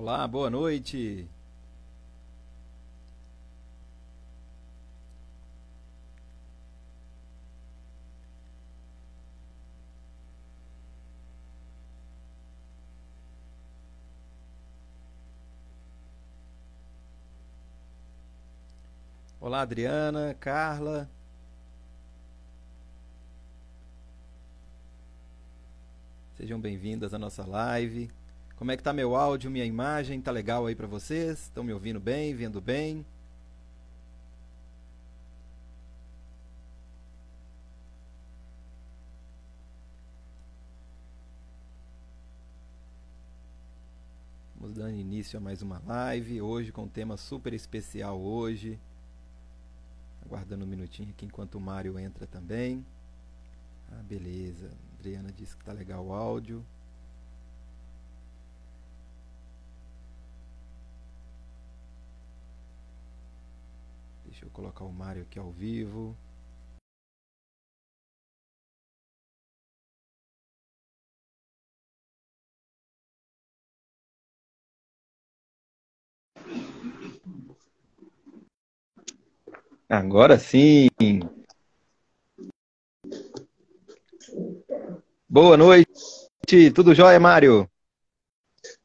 Olá, boa noite. Olá, Adriana, Carla. Sejam bem-vindas à nossa live. Como é que tá meu áudio, minha imagem? Tá legal aí pra vocês? Estão me ouvindo bem, vendo bem? Vamos dando início a mais uma live, hoje com um tema super especial hoje. Aguardando um minutinho aqui enquanto o Mário entra também. Ah, beleza. A Adriana disse que tá legal o áudio. Deixa eu colocar o Mário aqui ao vivo. Agora sim. Boa noite. Tudo jóia, Mário?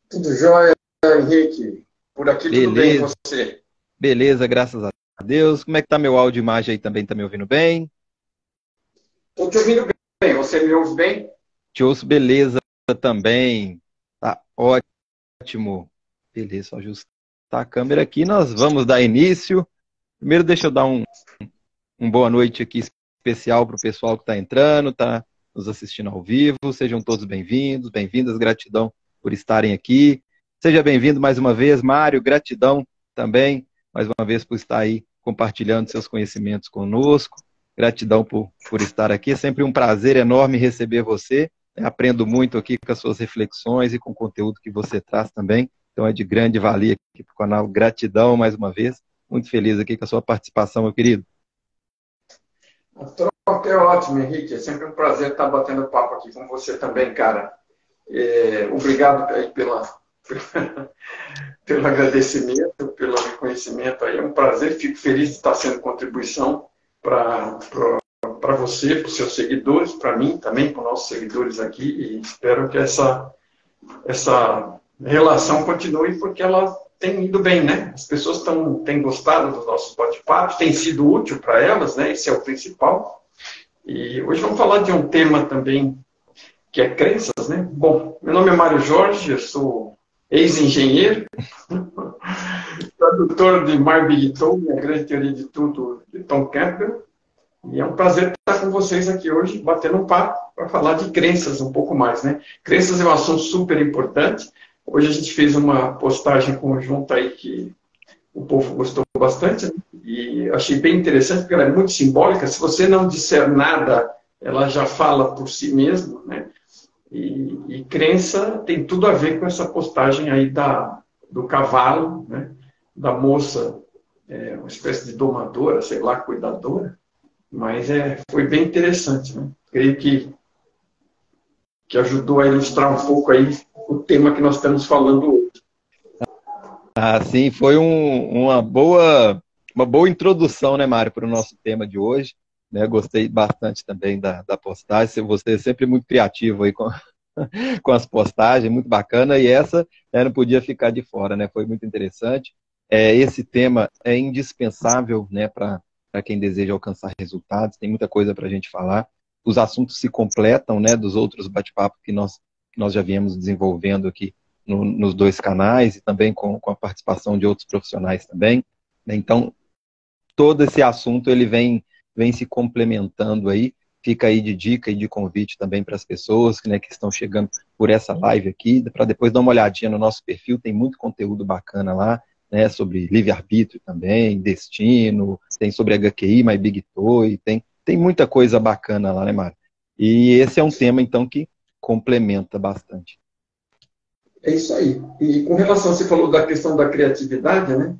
Tudo jóia, Henrique. Por aqui tudo bem, e Beleza, você? beleza, graças a Deus. Como é que tá meu áudio e imagem aí também? Tá me ouvindo bem? Estou te ouvindo bem. Você me ouve bem? Te ouço beleza também. Tá ótimo. Beleza, só ajustar a câmera aqui. Nós vamos dar início. Primeiro, deixa eu dar um boa noite aqui especial para o pessoal que está entrando, está nos assistindo ao vivo. Sejam todos bem-vindos, bem-vindas. Gratidão por estarem aqui. Seja bem-vindo mais uma vez, Mário. Gratidão também, mais uma vez, por estar aí compartilhando seus conhecimentos conosco. Gratidão por estar aqui. É sempre um prazer enorme receber você. Aprendo muito aqui com as suas reflexões e com o conteúdo que você traz também. Então é de grande valia aqui para o canal. Gratidão mais uma vez. Muito feliz aqui com a sua participação, meu querido. A troca é ótima, Henrique. É sempre um prazer estar batendo papo aqui com você também, cara. Obrigado aí pelo agradecimento, pelo reconhecimento. Aí é um prazer. Fico feliz de estar sendo contribuição para você, para os seus seguidores, para mim também, para os nossos seguidores aqui. E espero que essa relação continue, porque ela tem ido bem, né? As pessoas têm gostado dos nossos bate-papos, tem sido útil para elas, né? Esse é o principal. E hoje vamos falar de um tema também que é crenças, né? Bom, meu nome é Mário Jorge, eu sou ex-engenheiro, tradutor de Mar Bigton, a grande teoria de tudo, de Tom Campbell. E é um prazer estar com vocês aqui hoje, batendo um papo para falar de crenças um pouco mais, né? Crenças é um assunto super importante. Hoje a gente fez uma postagem conjunta aí que o povo gostou bastante, né? E achei bem interessante, porque ela é muito simbólica. Se você não disser nada, ela já fala por si mesma, né? E crença tem tudo a ver com essa postagem aí do cavalo, né? Da moça, uma espécie de domadora, sei lá, cuidadora. Mas foi bem interessante, né? Creio que ajudou a ilustrar um pouco aí o tema que nós estamos falando hoje. Ah, sim, foi uma boa introdução, né, Mário, para o nosso tema de hoje. Né? Gostei bastante também da postagem. Você é sempre muito criativo aí com as postagens, muito bacana. E essa, né, não podia ficar de fora, né? Foi muito interessante. Esse tema é indispensável, né, para quem deseja alcançar resultados. Tem muita coisa para a gente falar. Os assuntos se completam, né, dos outros bate-papos que nós já viemos desenvolvendo aqui nos dois canais e também com a participação de outros profissionais também. Né? Então, todo esse assunto ele vem se complementando aí. Fica aí de dica e de convite também para as pessoas, né, que estão chegando por essa live aqui, para depois dar uma olhadinha no nosso perfil. Tem muito conteúdo bacana lá, né, sobre livre-arbítrio também, destino, tem sobre HQI, My Big Toy, tem muita coisa bacana lá, né, Mário? E esse é um tema, então, que complementa bastante. É isso aí. E com relação, você falou da questão da criatividade, né?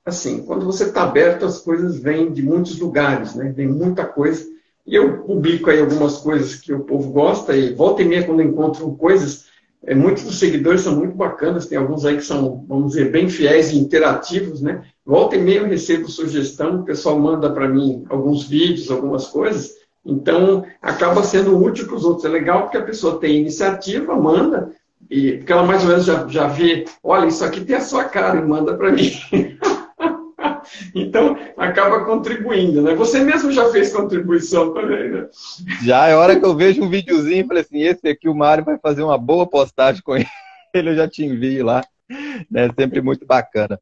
Assim, quando você está aberto, as coisas vêm de muitos lugares, né? Vem muita coisa. E eu publico aí algumas coisas que o povo gosta, e volta e meia, quando eu encontro coisas, Muitos dos seguidores são muito bacanas, tem alguns aí que são, vamos dizer, bem fiéis e interativos, né? Volta e meia eu recebo sugestão, o pessoal manda para mim alguns vídeos, algumas coisas, então acaba sendo útil para os outros. É legal porque a pessoa tem iniciativa, manda, e porque ela mais ou menos já vê, olha, isso aqui tem a sua cara e manda para mim. Então, acaba contribuindo, né? Você mesmo já fez contribuição também, né? Já é hora que eu vejo um videozinho e falei assim, esse aqui o Mário vai fazer uma boa postagem com ele, eu já te envio lá, né? Sempre muito bacana.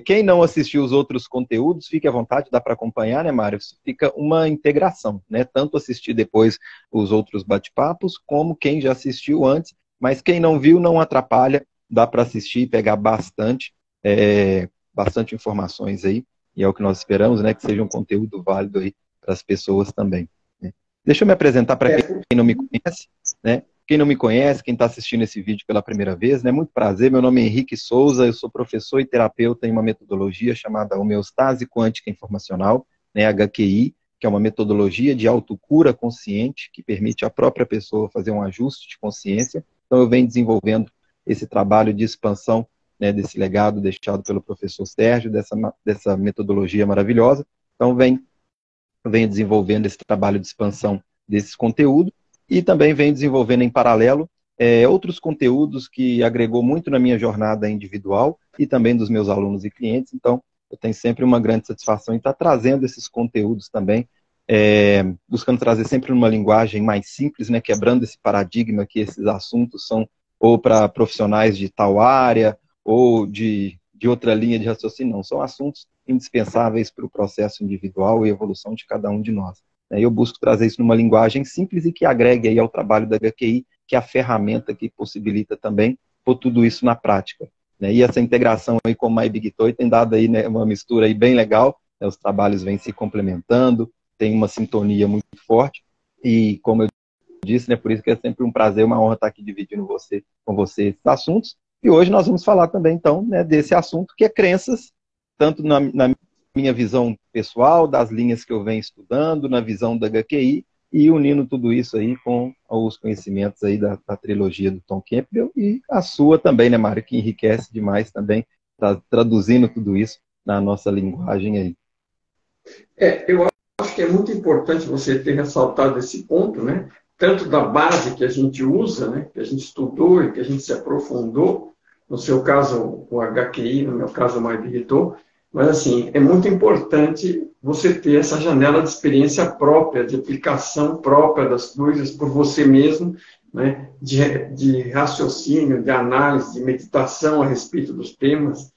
Quem não assistiu os outros conteúdos, fique à vontade, dá para acompanhar, né, Mário? Fica uma integração, né? Tanto assistir depois os outros bate-papos, como quem já assistiu antes, mas quem não viu não atrapalha, dá para assistir e pegar bastante informações aí, e é o que nós esperamos, né, que seja um conteúdo válido aí para as pessoas também, né? Deixa eu me apresentar para quem não me conhece, né? Quem não me conhece, quem está assistindo esse vídeo pela primeira vez, né? Muito prazer, meu nome é Henrique Souza, eu sou professor e terapeuta em uma metodologia chamada homeostase quântica informacional, né, HQI, que é uma metodologia de autocura consciente que permite à própria pessoa fazer um ajuste de consciência. Então eu venho desenvolvendo esse trabalho de expansão, né, desse legado deixado pelo professor Sérgio, dessa metodologia maravilhosa. Então, venho desenvolvendo esse trabalho de expansão desses conteúdos e também venho desenvolvendo em paralelo outros conteúdos que agregou muito na minha jornada individual e também dos meus alunos e clientes. Então, eu tenho sempre uma grande satisfação em estar trazendo esses conteúdos também, buscando trazer sempre uma linguagem mais simples, né, quebrando esse paradigma que esses assuntos são ou para profissionais de tal área, ou de outra linha de raciocínio, não. São assuntos indispensáveis para o processo individual e evolução de cada um de nós. Eu busco trazer isso numa linguagem simples e que agregue aí ao trabalho da HQI, que é a ferramenta que possibilita também pôr tudo isso na prática. E essa integração aí com o My Big Toy tem dado aí, né, uma mistura aí bem legal, né? Os trabalhos vêm se complementando, tem uma sintonia muito forte, e como eu disse, né, por isso que é sempre um prazer, uma honra estar aqui dividindo com você esses assuntos. E hoje nós vamos falar também, então, né, desse assunto que é crenças, tanto na minha visão pessoal, das linhas que eu venho estudando, na visão da HQI, e unindo tudo isso aí com os conhecimentos aí da trilogia do Tom Campbell e a sua também, né, Mário, que enriquece demais também, traduzindo tudo isso na nossa linguagem aí. Eu acho que é muito importante você ter ressaltado esse ponto, né? Tanto da base que a gente usa, né, que a gente estudou e que a gente se aprofundou, no seu caso o HQI, no meu caso o MyBigTool, mas assim, é muito importante você ter essa janela de experiência própria, de aplicação própria das coisas por você mesmo, né, de raciocínio, de análise, de meditação a respeito dos temas,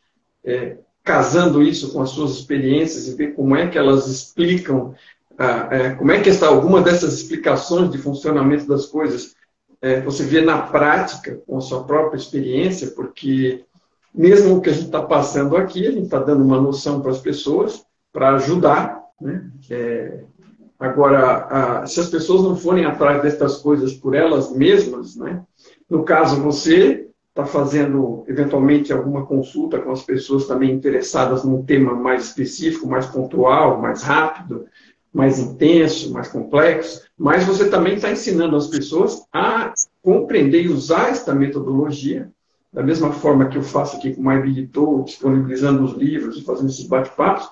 casando isso com as suas experiências e ver como é que elas explicam, como é que alguma dessas explicações de funcionamento das coisas você vê na prática, com a sua própria experiência, porque mesmo o que a gente está passando aqui, a gente está dando uma noção para as pessoas, para ajudar, né? Agora, se as pessoas não forem atrás dessas coisas por elas mesmas, né? No caso, você está fazendo, eventualmente, alguma consulta com as pessoas também interessadas num tema mais específico, mais pontual, mais rápido, mais intenso, mais complexo, mas você também está ensinando as pessoas a compreender e usar esta metodologia, da mesma forma que eu faço aqui com o MyBigTool, disponibilizando os livros e fazendo esses bate-papos,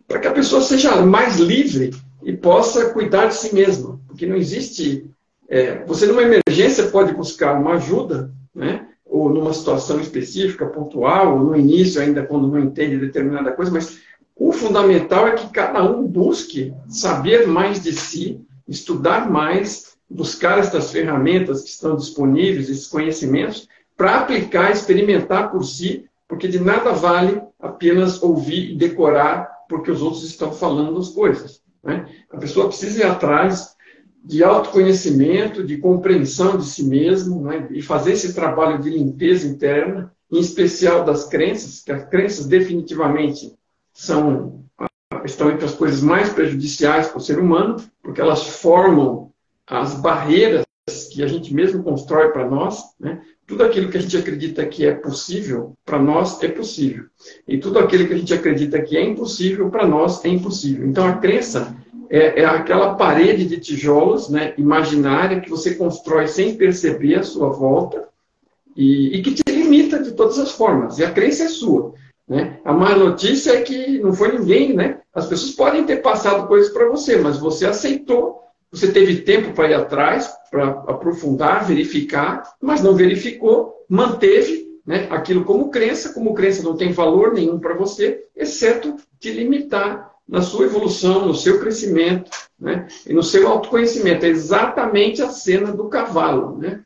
para que a pessoa seja mais livre e possa cuidar de si mesma. Porque não existe... você, numa emergência, pode buscar uma ajuda, né? Ou numa situação específica, pontual, ou no início, ainda quando não entende determinada coisa, mas o fundamental é que cada um busque saber mais de si, estudar mais, buscar estas ferramentas que estão disponíveis, esses conhecimentos, para aplicar, experimentar por si, porque de nada vale apenas ouvir e decorar porque os outros estão falando as coisas, né? A pessoa precisa ir atrás de autoconhecimento, de compreensão de si mesmo, né? E fazer esse trabalho de limpeza interna, em especial das crenças, que as crenças definitivamente estão entre as coisas mais prejudiciais para o ser humano, porque elas formam as barreiras que a gente mesmo constrói para nós, né? Tudo aquilo que a gente acredita que é possível, para nós é possível. E tudo aquilo que a gente acredita que é impossível, para nós é impossível. Então, a crença é aquela parede de tijolos, né, imaginária que você constrói sem perceber à sua volta, e que te limita de todas as formas. E a crença é sua. Né? A má notícia é que não foi ninguém, né? As pessoas podem ter passado coisas para você, mas você aceitou, você teve tempo para ir atrás, para aprofundar, verificar, mas não verificou, manteve, né, aquilo como crença não tem valor nenhum para você, exceto te limitar na sua evolução, no seu crescimento, né, e no seu autoconhecimento. É exatamente a cena do cavalo. Né?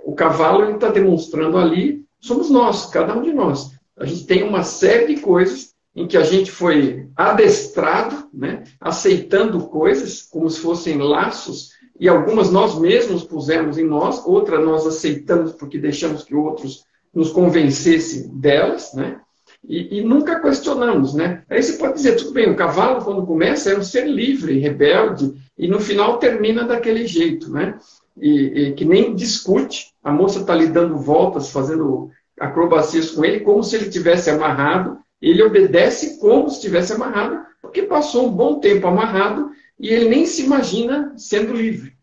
O cavalo está demonstrando ali, somos nós, cada um de nós. A gente tem uma série de coisas em que a gente foi adestrado, né, aceitando coisas como se fossem laços, e algumas nós mesmos pusemos em nós, outras nós aceitamos porque deixamos que outros nos convencessem delas, né, e nunca questionamos. Né? Aí você pode dizer, tudo bem, o cavalo, quando começa, é um ser livre, rebelde, e no final termina daquele jeito, né? E que nem discute, a moça está lhe dando voltas, fazendo acrobacias com ele, como se ele tivesse amarrado, ele obedece como se estivesse amarrado, porque passou um bom tempo amarrado e ele nem se imagina sendo livre.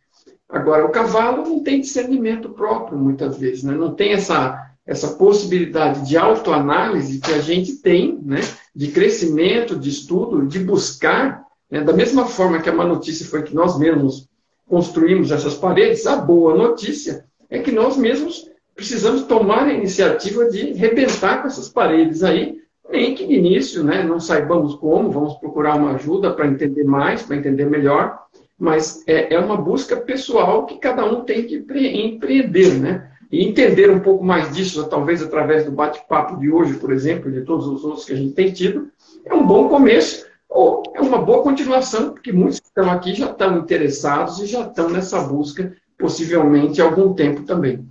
Agora, o cavalo não tem discernimento próprio, muitas vezes, né? Não tem essa possibilidade de autoanálise que a gente tem, né? De crescimento, de estudo, de buscar, né? Da mesma forma que a má notícia foi que nós mesmos construímos essas paredes, a boa notícia é que nós mesmos precisamos tomar a iniciativa de rebentar com essas paredes aí, nem que de início, né, não saibamos como, vamos procurar uma ajuda para entender mais, para entender melhor, mas é uma busca pessoal que cada um tem que empreender, né? E entender um pouco mais disso, talvez através do bate-papo de hoje, por exemplo, de todos os outros que a gente tem tido, é um bom começo, ou é uma boa continuação, porque muitos que estão aqui já estão interessados e já estão nessa busca, possivelmente há algum tempo também.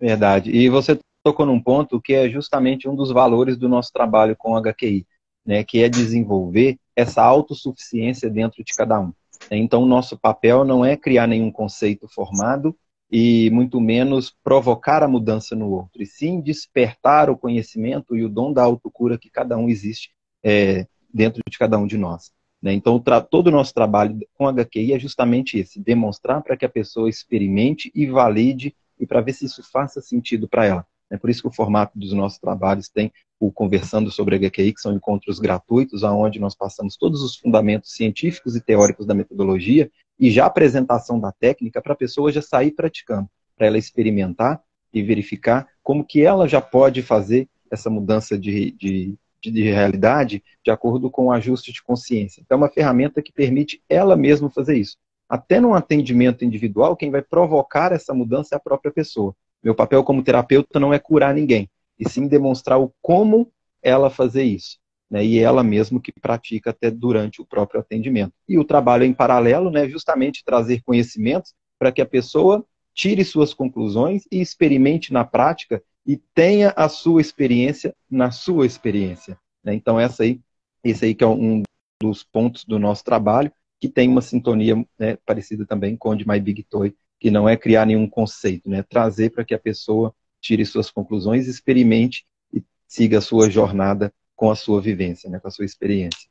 Verdade. E você tocou num ponto que é justamente um dos valores do nosso trabalho com o HQI, né, que é desenvolver essa autossuficiência dentro de cada um. Então, o nosso papel não é criar nenhum conceito formado e muito menos provocar a mudança no outro, e sim despertar o conhecimento e o dom da autocura que cada um existe dentro de cada um de nós. Né? Então, todo o nosso trabalho com HQI é justamente esse, demonstrar para que a pessoa experimente e valide e para ver se isso faça sentido para ela. É por isso que o formato dos nossos trabalhos tem o Conversando sobre HQI, que são encontros gratuitos, onde nós passamos todos os fundamentos científicos e teóricos da metodologia e já a apresentação da técnica para a pessoa já sair praticando, para ela experimentar e verificar como que ela já pode fazer essa mudança de realidade de acordo com o ajuste de consciência. Então, é uma ferramenta que permite ela mesma fazer isso. Até num atendimento individual, quem vai provocar essa mudança é a própria pessoa. Meu papel como terapeuta não é curar ninguém, e sim demonstrar o como ela fazer isso. Né? E ela mesma que pratica até durante o próprio atendimento. E o trabalho em paralelo, né, justamente trazer conhecimentos para que a pessoa tire suas conclusões e experimente na prática e tenha a sua experiência na sua experiência. Né? Então, esse aí que é um dos pontos do nosso trabalho, que tem uma sintonia, né, parecida também com o de My Big Toy, que não é criar nenhum conceito, né? Trazer para que a pessoa tire suas conclusões, experimente e siga a sua jornada com a sua vivência, né? Com a sua experiência.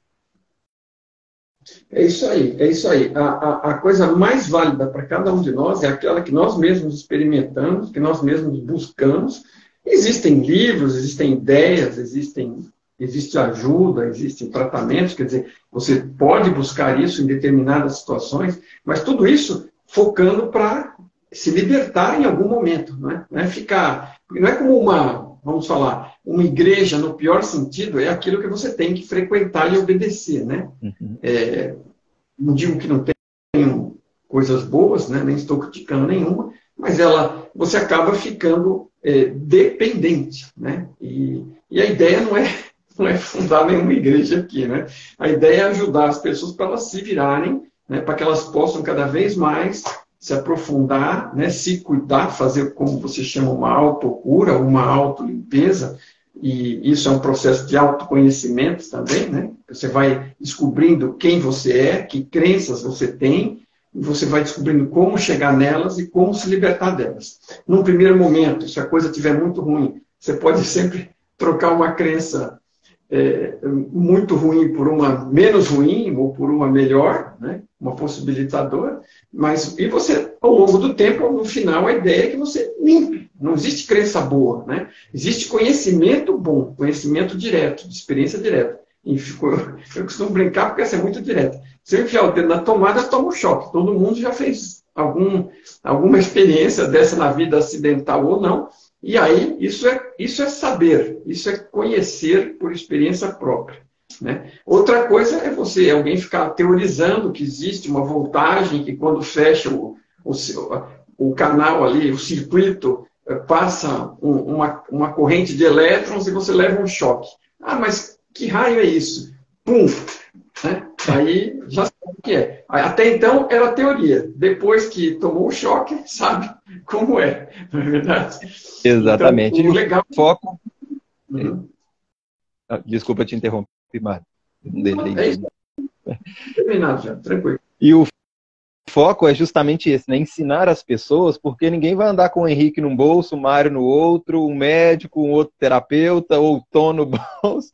É isso aí, é isso aí. A coisa mais válida para cada um de nós é aquela que nós mesmos experimentamos, que nós mesmos buscamos. Existem livros, existem ideias, existe ajuda, existem tratamentos, quer dizer, você pode buscar isso em determinadas situações, mas tudo isso focando para se libertar em algum momento, não é? Não é como vamos falar, uma igreja no pior sentido, é aquilo que você tem que frequentar e obedecer, né? Uhum. Não digo que não tenham coisas boas, né? Nem estou criticando nenhuma, mas você acaba ficando dependente, né? E a ideia não é fundar nenhuma igreja aqui, né? A ideia é ajudar as pessoas para elas se virarem, né, para que elas possam cada vez mais se aprofundar, né, se cuidar, fazer como você chama uma autocura, uma autolimpeza, e isso é um processo de autoconhecimento também, né? Você vai descobrindo quem você é, que crenças você tem, e você vai descobrindo como chegar nelas e como se libertar delas. Num primeiro momento, se a coisa estiver muito ruim, você pode sempre trocar uma crença muito ruim por uma menos ruim ou por uma melhor, né? Uma possibilitadora, e você, ao longo do tempo, no final, a ideia é que você limpe Não existe crença boa, né? Existe conhecimento bom, conhecimento direto, de experiência direta. E eu costumo brincar porque essa é muito direta. Se eu enfiar o dedo na tomada, eu tomo um choque. Todo mundo já fez alguma experiência dessa na vida acidental ou não. E aí, isso é saber, isso é conhecer por experiência própria. Né? Outra coisa é alguém ficar teorizando que existe uma voltagem que quando fecha o canal ali, o circuito, passa uma corrente de elétrons e você leva um choque. Ah, mas que raio é isso? Pum! Né? Aí já sabe o que é. Até então era teoria. Depois que tomou o choque, sabe como é. Não é verdade? Exatamente. Então, o legal... foco... Uhum. Desculpa te interromper, Mário. É isso. Terminado já, tranquilo. E o foco é justamente esse, né? Ensinar as pessoas, porque ninguém vai andar com o Henrique num bolso, o Mário no outro, um médico, um outro terapeuta, ou o Tom no bolso.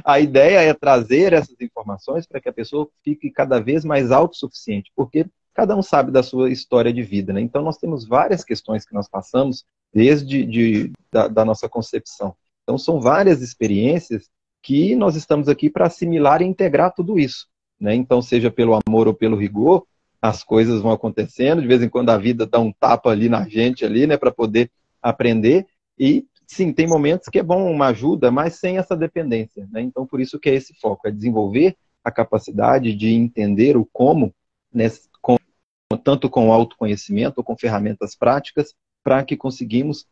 A ideia é trazer essas informações para que a pessoa fique cada vez mais autossuficiente, porque cada um sabe da sua história de vida, né? Então nós temos várias questões que nós passamos desde da nossa concepção. Então são várias experiências que nós estamos aqui para assimilar e integrar tudo isso, né? Então seja pelo amor ou pelo rigor, as coisas vão acontecendo, de vez em quando a vida dá um tapa ali na gente, ali, né, para poder aprender. E sim, tem momentos que é bom uma ajuda, mas sem essa dependência, né? Então por isso que é esse foco, é desenvolver a capacidade de entender o como, né, tanto com autoconhecimento ou com ferramentas práticas, para que conseguimos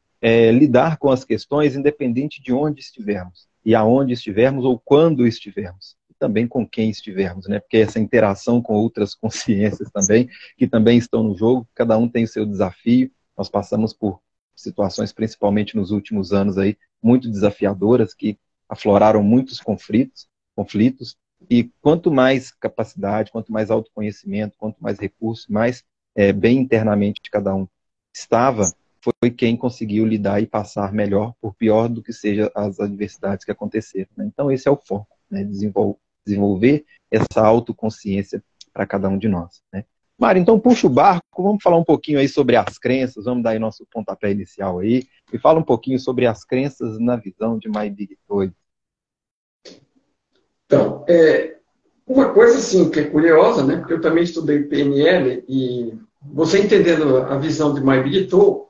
lidar com as questões independente de onde estivermos, e aonde estivermos ou quando estivermos. Também com quem estivermos, né? Porque essa interação com outras consciências também, que também estão no jogo, cada um tem o seu desafio. Nós passamos por situações, principalmente nos últimos anos aí, muito desafiadoras, que afloraram muitos conflitos, e quanto mais capacidade, quanto mais autoconhecimento, quanto mais recursos, mais bem internamente cada um estava, foi quem conseguiu lidar e passar melhor, por pior do que sejam as adversidades que aconteceram, né? Então esse é o foco, né? Desenvolver essa autoconsciência para cada um de nós, né? Mário, então puxa o barco, vamos falar um pouquinho aí sobre as crenças, vamos dar aí nosso pontapé inicial aí, e fala um pouquinho sobre as crenças na visão de My Big Toy. Então, uma coisa assim que é curiosa, né? Porque eu também estudei PNL e você entendendo a visão de My Big Toy,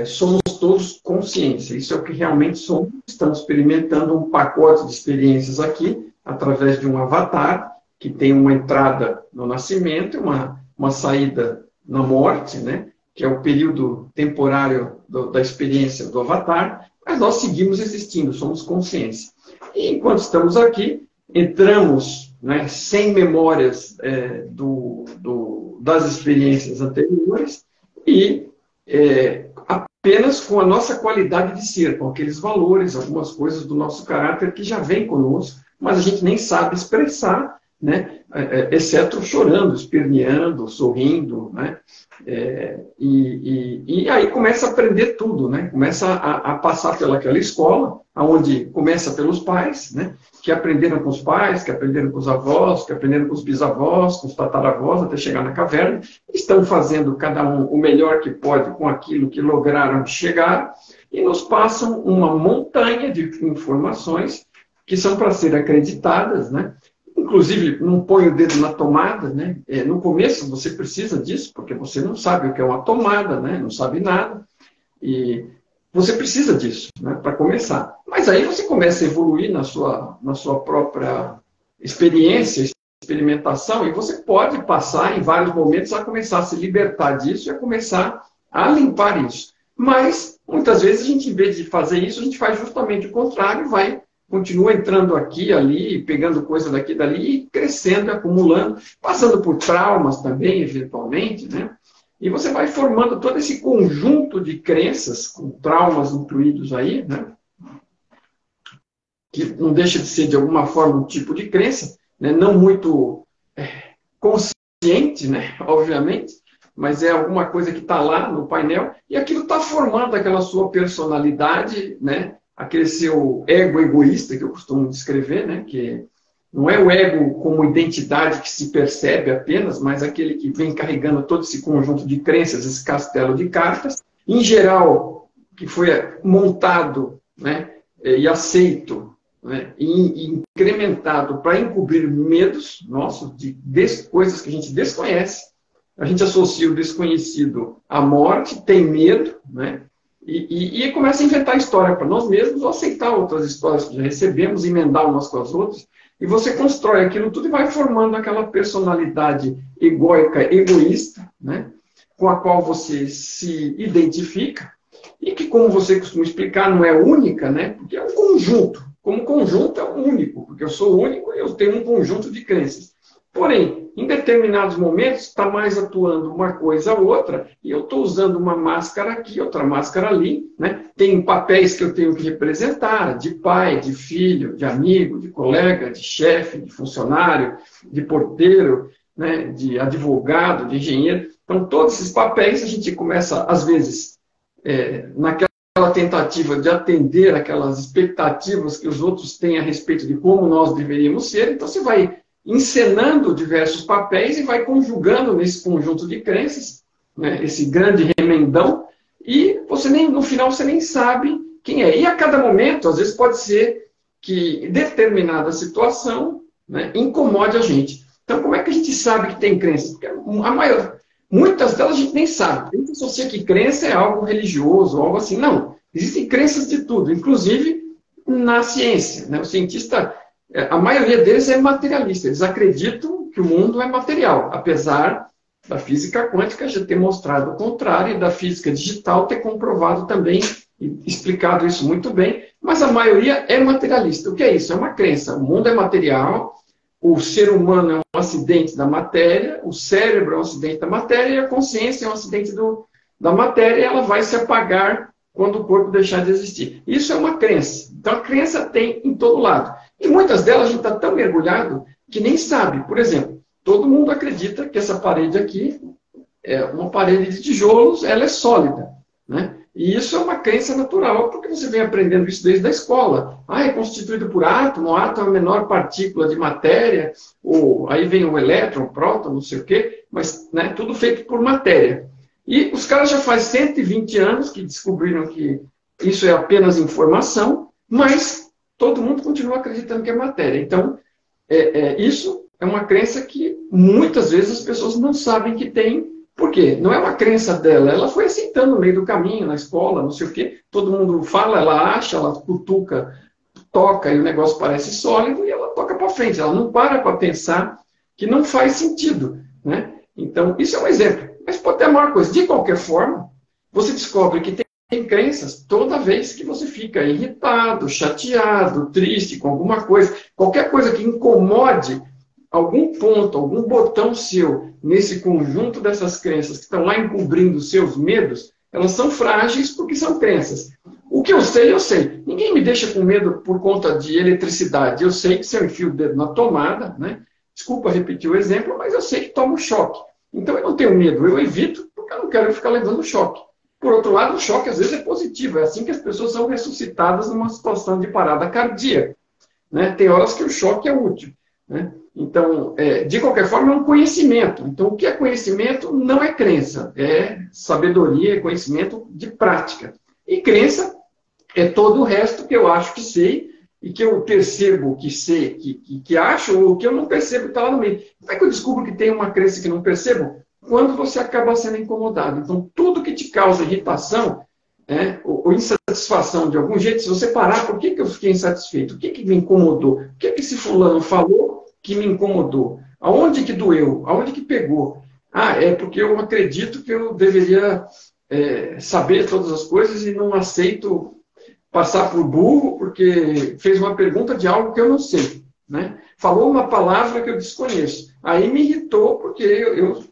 somos todos consciência. Isso é o que realmente somos. Estamos experimentando um pacote de experiências aqui, através de um avatar, que tem uma entrada no nascimento e uma saída na morte, né? Que é o período temporário da experiência do avatar, mas nós seguimos existindo, somos consciência. E enquanto estamos aqui, entramos, né, sem memórias das experiências anteriores e apenas com a nossa qualidade de ser, com aqueles valores, algumas coisas do nosso caráter que já vem conosco, mas a gente nem sabe expressar, né? Exceto chorando, esperneando, sorrindo, né? E aí começa a aprender tudo, né? Começa a passar pelaquela escola, onde começa pelos pais, né? Que aprenderam com os pais, que aprenderam com os avós, que aprenderam com os bisavós, com os tataravós, até chegar na caverna. Estão fazendo cada um o melhor que pode com aquilo que lograram chegar e nos passam uma montanha de informações que são para ser acreditadas, né? Inclusive, não põe o dedo na tomada, né? No começo você precisa disso, porque você não sabe o que é uma tomada, né? Não sabe nada. E você precisa disso, né? Para começar. Mas aí você começa a evoluir na sua própria experiência, experimentação, e você pode passar em vários momentos a começar a se libertar disso e a começar a limpar isso. Mas, muitas vezes, a gente, em vez de fazer isso, a gente faz justamente o contrário e continua entrando aqui, ali, pegando coisa daqui e dali, e crescendo, acumulando, passando por traumas também, eventualmente, né? E você vai formando todo esse conjunto de crenças, com traumas incluídos aí, né? Que não deixa de ser, de alguma forma, um tipo de crença, né? Não muito consciente, né? Obviamente, mas é alguma coisa que está lá no painel, e aquilo está formando aquela sua personalidade, né? Aquele seu ego egoísta, que eu costumo descrever, né? Que não é o ego como identidade que se percebe apenas, mas aquele que vem carregando todo esse conjunto de crenças, esse castelo de cartas, em geral, que foi montado, né, e aceito, né, e incrementado para encobrir medos nossos, de coisas que a gente desconhece. A gente associa o desconhecido à morte, tem medo, né, e começa a inventar história para nós mesmos, ou aceitar outras histórias que já recebemos, emendar umas com as outras, e você constrói aquilo tudo e vai formando aquela personalidade egóica, egoísta, né, com a qual você se identifica, e que, como você costuma explicar, não é única, né, porque é um conjunto. Como conjunto é único, porque eu sou único e eu tenho um conjunto de crenças. Porém, em determinados momentos, está mais atuando uma coisa ou outra, e eu estou usando uma máscara aqui, outra máscara ali, né? Tem papéis que eu tenho que representar, de pai, de filho, de amigo, de colega, de chefe, de funcionário, de porteiro, né? De advogado, de engenheiro. Então, todos esses papéis a gente começa, às vezes, naquela tentativa de atender aquelas expectativas que os outros têm a respeito de como nós deveríamos ser, então você vai encenando diversos papéis e vai conjugando nesse conjunto de crenças, né, esse grande remendão, e você no final você nem sabe quem é. E a cada momento, às vezes pode ser que determinada situação, né, incomode a gente. Então, como é que a gente sabe que tem crenças? Porque muitas delas a gente nem sabe. A gente associa que crença é algo religioso, algo assim. Não. Existem crenças de tudo, inclusive na ciência, né? O cientista, a maioria deles é materialista. Eles acreditam que o mundo é material, apesar da física quântica já ter mostrado o contrário e da física digital ter comprovado também e explicado isso muito bem. Mas a maioria é materialista. O que é isso? É uma crença. O mundo é material, o ser humano é um acidente da matéria, o cérebro é um acidente da matéria e a consciência é um acidente da matéria, e ela vai se apagar quando o corpo deixar de existir. Isso é uma crença. Então, a crença tem em todo lado. E muitas delas a gente está tão mergulhado que nem sabe. Por exemplo, todo mundo acredita que essa parede aqui é uma parede de tijolos, ela é sólida, né? E isso é uma crença natural, porque você vem aprendendo isso desde a escola. É constituído por átomo, o átomo é a menor partícula de matéria, ou aí vem o elétron, o próton, não sei o quê, mas, né, tudo feito por matéria. E os caras já faz 120 anos que descobriram que isso é apenas informação, mas todo mundo continua acreditando que é matéria. Então, isso é uma crença que muitas vezes as pessoas não sabem que tem. Por quê? Não é uma crença dela, ela foi aceitando no meio do caminho, na escola, não sei o quê. Todo mundo fala, ela acha, ela cutuca, toca e o negócio parece sólido e ela toca para frente. Ela não para pensar que não faz sentido, né? Então, isso é um exemplo. Mas pode ter a maior coisa. De qualquer forma, você descobre que tem crenças toda vez que você fica irritado, chateado, triste com alguma coisa. Qualquer coisa que incomode algum ponto, algum botão seu nesse conjunto dessas crenças que estão lá encobrindo os seus medos, elas são frágeis porque são crenças. O que eu sei, eu sei. Ninguém me deixa com medo por conta de eletricidade. Eu sei que se eu enfio o dedo na tomada, né? Desculpa repetir o exemplo, mas eu sei que tomo choque. Então eu não tenho medo, eu evito porque eu não quero ficar levando choque. Por outro lado, o choque às vezes é positivo. É assim que as pessoas são ressuscitadas numa situação de parada cardíaca, né? Tem horas que o choque é útil, né? Então, de qualquer forma, é um conhecimento. Então, o que é conhecimento não é crença, é sabedoria, é conhecimento de prática. E crença é todo o resto que eu acho que sei e que eu percebo que sei, que acho, ou que eu não percebo que está lá no meio. Como é que eu descubro que tem uma crença que não percebo? Quando você acaba sendo incomodado. Então, tudo que te causa irritação, ou insatisfação de algum jeito, se você parar, por que eu fiquei insatisfeito? O que me incomodou? O que esse fulano falou que me incomodou? Aonde que doeu? Aonde que pegou? É porque eu acredito que eu deveria saber todas as coisas e não aceito passar por burro porque fez uma pergunta de algo que eu não sei, né? Falou uma palavra que eu desconheço. Aí me irritou porque eu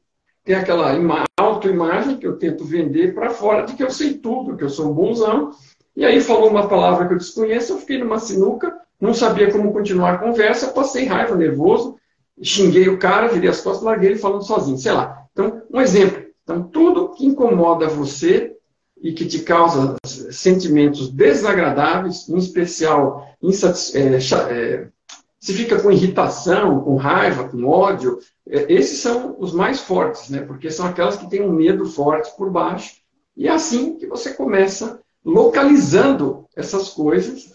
tenho aquela autoimagem que eu tento vender para fora de que eu sei tudo, que eu sou um bonzão. E aí falou uma palavra que eu desconheço, eu fiquei numa sinuca, não sabia como continuar a conversa, passei raiva, nervoso, xinguei o cara, virei as costas, larguei ele falando sozinho, sei lá. Então, um exemplo. Então, tudo que incomoda você e que te causa sentimentos desagradáveis, em especial, se fica com irritação, com raiva, com ódio, esses são os mais fortes, né? Porque são aquelas que têm um medo forte por baixo E é assim que você começa localizando essas coisas,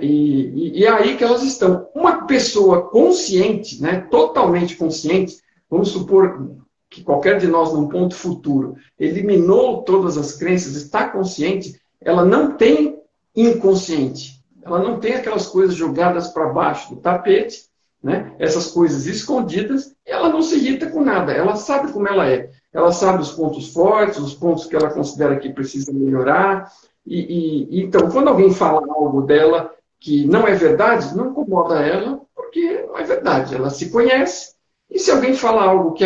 e é aí que elas estão. Uma pessoa consciente, né, totalmente consciente, vamos supor que qualquer de nós, num ponto futuro, eliminou todas as crenças, está consciente, ela não tem inconsciente. Ela não tem aquelas coisas jogadas para baixo do tapete, né? Essas coisas escondidas, e ela não se irrita com nada. Ela sabe como ela é. Ela sabe os pontos fortes, os pontos que ela considera que precisa melhorar. Então, quando alguém fala algo dela que não é verdade, não incomoda ela, porque não é verdade. Ela se conhece. E se alguém fala algo que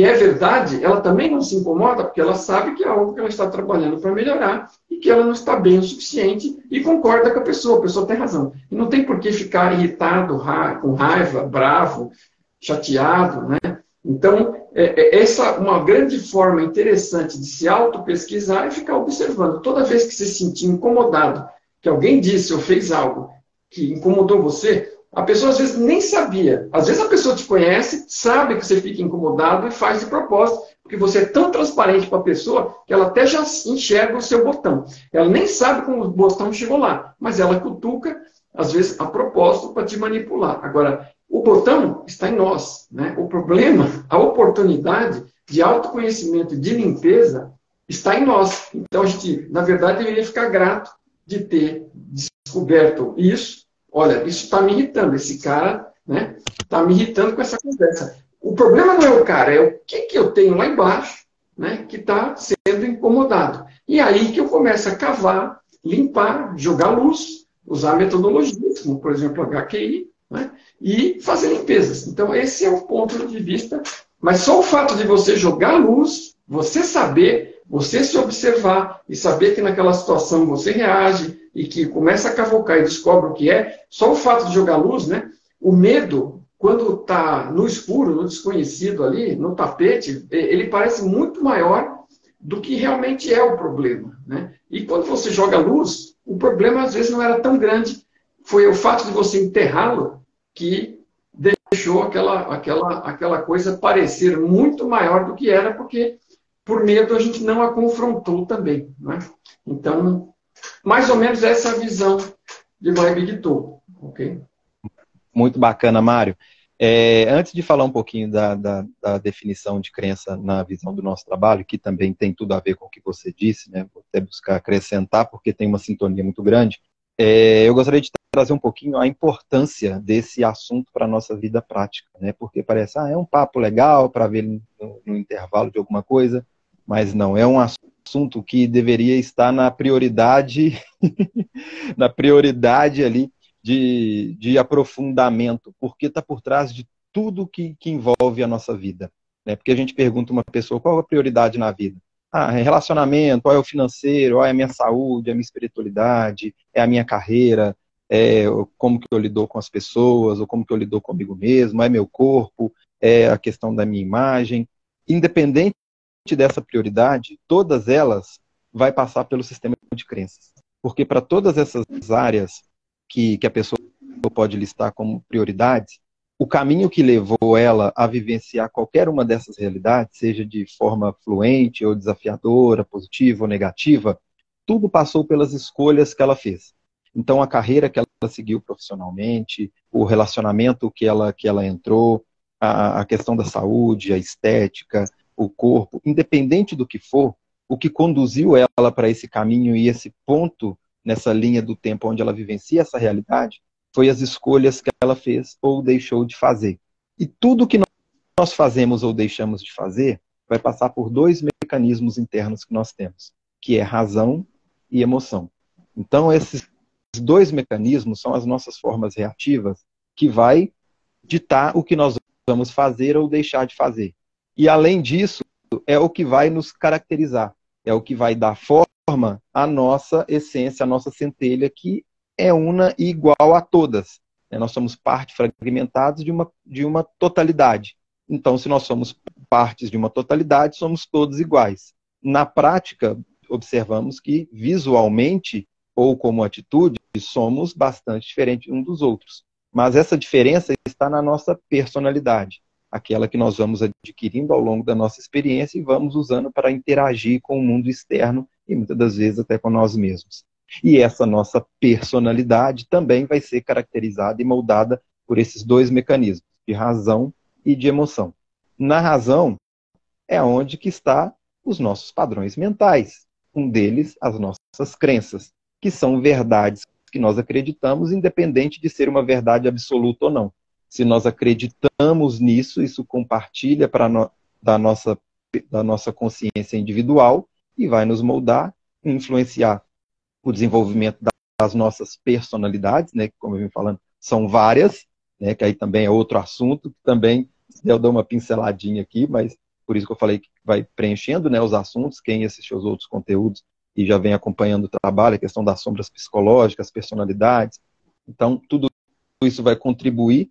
é verdade, ela também não se incomoda, porque ela sabe que é algo que ela está trabalhando para melhorar e que ela não está bem o suficiente e concorda com a pessoa tem razão. E não tem por que ficar irritado, com raiva, bravo, chateado, né? Então, essa uma grande forma interessante de se auto-pesquisar é ficar observando. Toda vez que você se sentir incomodado, que alguém disse ou fez algo que incomodou você, a pessoa às vezes nem sabia. Às vezes a pessoa te conhece, sabe que você fica incomodado e faz de propósito, porque você é tão transparente para a pessoa que ela até já enxerga o seu botão. Ela nem sabe como o botão chegou lá, mas ela cutuca, às vezes a propósito, para te manipular. Agora, o botão está em nós, né? O problema, a oportunidade de autoconhecimento, de limpeza, está em nós. Então, a gente, na verdade, deveria ficar grato de ter descoberto isso. Olha, isso está me irritando, esse cara, né, está me irritando com essa conversa. O problema não é o cara, é o que eu tenho lá embaixo, né, que está sendo incomodado. E aí que eu começo a cavar, limpar, jogar luz, usar metodologias, como por exemplo HQI, né, e fazer limpezas. Então esse é o ponto de vista. Mas só o fato de você jogar luz, você saber, você se observar e saber que naquela situação você reage e que começa a cavocar e descobre o que é, só o fato de jogar luz, né? O medo, quando está no escuro, no desconhecido ali, no tapete, ele parece muito maior do que realmente é o problema, né? E quando você joga luz, o problema às vezes não era tão grande, foi o fato de você enterrá-lo que deixou aquela coisa parecer muito maior do que era, porque por medo a gente não a confrontou também, né? Então, mais ou menos essa é a visão de My Big Tool, ok? Muito bacana, Mário. Antes de falar um pouquinho da definição de crença na visão do nosso trabalho, que também tem tudo a ver com o que você disse, né? Vou até buscar acrescentar, porque tem uma sintonia muito grande. Eu gostaria de trazer um pouquinho a importância desse assunto para a nossa vida prática, né? Porque parece, é um papo legal para ver no intervalo de alguma coisa, mas não, é um assunto que deveria estar na prioridade, na prioridade ali de aprofundamento, porque está por trás de tudo que envolve a nossa vida, né? Porque a gente pergunta uma pessoa, qual é a prioridade na vida? É relacionamento, ou é o financeiro, ou é a minha saúde, é a minha espiritualidade, é a minha carreira, como que eu lido com as pessoas, ou como que eu lido comigo mesmo, é meu corpo, é a questão da minha imagem. Independente dessa prioridade, todas elas vai passar pelo sistema de crenças. Porque para todas essas áreas que a pessoa pode listar como prioridades, o caminho que levou ela a vivenciar qualquer uma dessas realidades, seja de forma fluente ou desafiadora, positiva ou negativa, tudo passou pelas escolhas que ela fez. Então, a carreira que ela seguiu profissionalmente, o relacionamento que ela entrou, a questão da saúde, a estética, o corpo, independente do que for, o que conduziu ela para esse caminho e esse ponto nessa linha do tempo onde ela vivencia essa realidade, foi as escolhas que ela fez ou deixou de fazer. E tudo que nós fazemos ou deixamos de fazer vai passar por dois mecanismos internos que nós temos, que é razão e emoção. Então, esses dois mecanismos são as nossas formas reativas que vai ditar o que nós vamos fazer ou deixar de fazer. E, além disso, é o que vai nos caracterizar, é o que vai dar forma à nossa essência, à nossa centelha, que é una e igual a todas. Nós somos parte fragmentados de uma totalidade. Então, se nós somos partes de uma totalidade, somos todos iguais. Na prática, observamos que visualmente, ou como atitude, somos bastante diferentes uns dos outros. Mas essa diferença está na nossa personalidade. aquela que nós vamos adquirindo ao longo da nossa experiência e vamos usando para interagir com o mundo externo e muitas das vezes até com nós mesmos. E essa nossa personalidade também vai ser caracterizada e moldada por esses dois mecanismos, de razão e de emoção. Na razão é onde que está os nossos padrões mentais. Um deles, as nossas crenças, que são verdades que nós acreditamos, independente de ser uma verdade absoluta ou não. Se nós acreditamos nisso, isso compartilha da nossa consciência individual e vai nos moldar, influenciar o desenvolvimento das nossas personalidades, né, que, como eu vim falando, são várias, né, que aí também é outro assunto, que também eu dou uma pinceladinha aqui, mas por isso que eu falei que vai preenchendo, né, os assuntos. Quem assistiu aos outros conteúdos e já vem acompanhando o trabalho, a questão das sombras psicológicas, personalidades. Então, tudo isso vai contribuir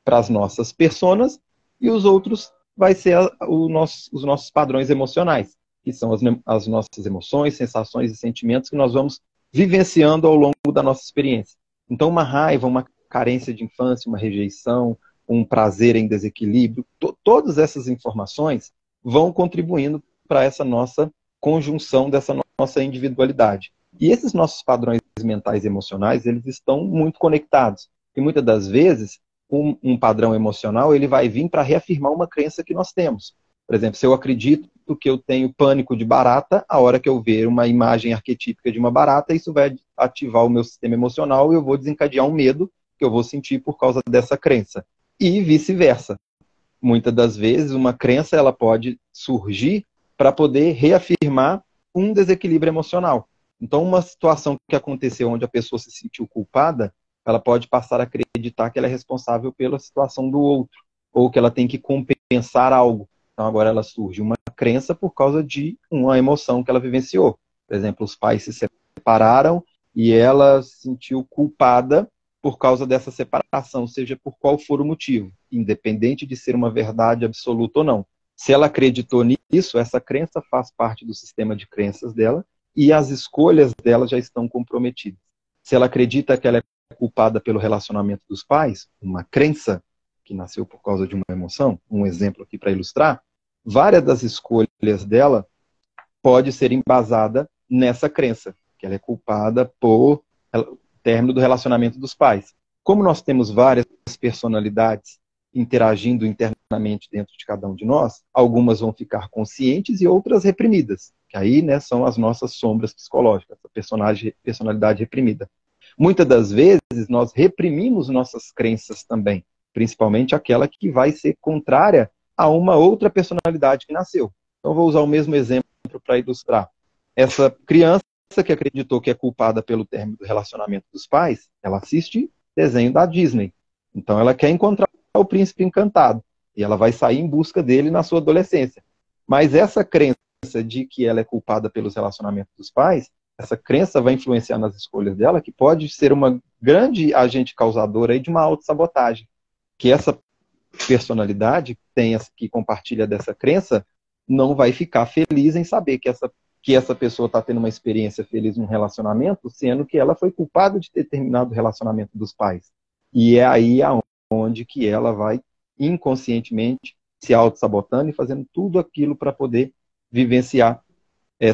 para as nossas personas e os outros vai ser os nossos padrões emocionais, que são as nossas emoções, sensações e sentimentos que nós vamos vivenciando ao longo da nossa experiência. Então, uma raiva, uma carência de infância, uma rejeição, um prazer em desequilíbrio, todas essas informações vão contribuindo para essa nossa conjunção dessa nossa individualidade. E esses nossos padrões mentais e emocionais, eles estão muito conectados. E muitas das vezes, um padrão emocional, ele vai vir para reafirmar uma crença que nós temos. Por exemplo, se eu acredito que eu tenho pânico de barata, a hora que eu ver uma imagem arquetípica de uma barata, isso vai ativar o meu sistema emocional e eu vou desencadear um medo que eu vou sentir por causa dessa crença. E vice-versa. Muitas das vezes, uma crença ela pode surgir para poder reafirmar um desequilíbrio emocional. Então, uma situação que aconteceu onde a pessoa se sentiu culpada, ela pode passar a acreditar que ela é responsável pela situação do outro, ou que ela tem que compensar algo. Então, agora ela surge uma crença por causa de uma emoção que ela vivenciou. Por exemplo, os pais se separaram e ela se sentiu culpada por causa dessa separação, seja por qual for o motivo, independente de ser uma verdade absoluta ou não. Se ela acreditou nisso, essa crença faz parte do sistema de crenças dela e as escolhas dela já estão comprometidas. Se ela acredita que ela é culpada pelo relacionamento dos pais, uma crença que nasceu por causa de uma emoção, um exemplo aqui para ilustrar, várias das escolhas dela pode ser embasada nessa crença, que ela é culpada por término do relacionamento dos pais. Como nós temos várias personalidades interagindo internamente dentro de cada um de nós, algumas vão ficar conscientes e outras reprimidas, que aí, né, são as nossas sombras psicológicas, a personalidade reprimida. Muitas das vezes nós reprimimos nossas crenças também, principalmente aquela que vai ser contrária a uma outra personalidade que nasceu. Então vou usar o mesmo exemplo para ilustrar. Essa criança que acreditou que é culpada pelo término do relacionamento dos pais, ela assiste desenho da Disney. Então ela quer encontrar o príncipe encantado. E ela vai sair em busca dele na sua adolescência. Mas essa crença de que ela é culpada pelos relacionamentos dos pais, essa crença vai influenciar nas escolhas dela, que pode ser uma grande agente causadora aí de uma autossabotagem. Que essa personalidade que compartilha dessa crença não vai ficar feliz em saber que essa pessoa está tendo uma experiência feliz num relacionamento, sendo que ela foi culpada de ter terminado o relacionamento dos pais. E é aí onde que ela vai inconscientemente se auto-sabotando e fazendo tudo aquilo para poder vivenciar,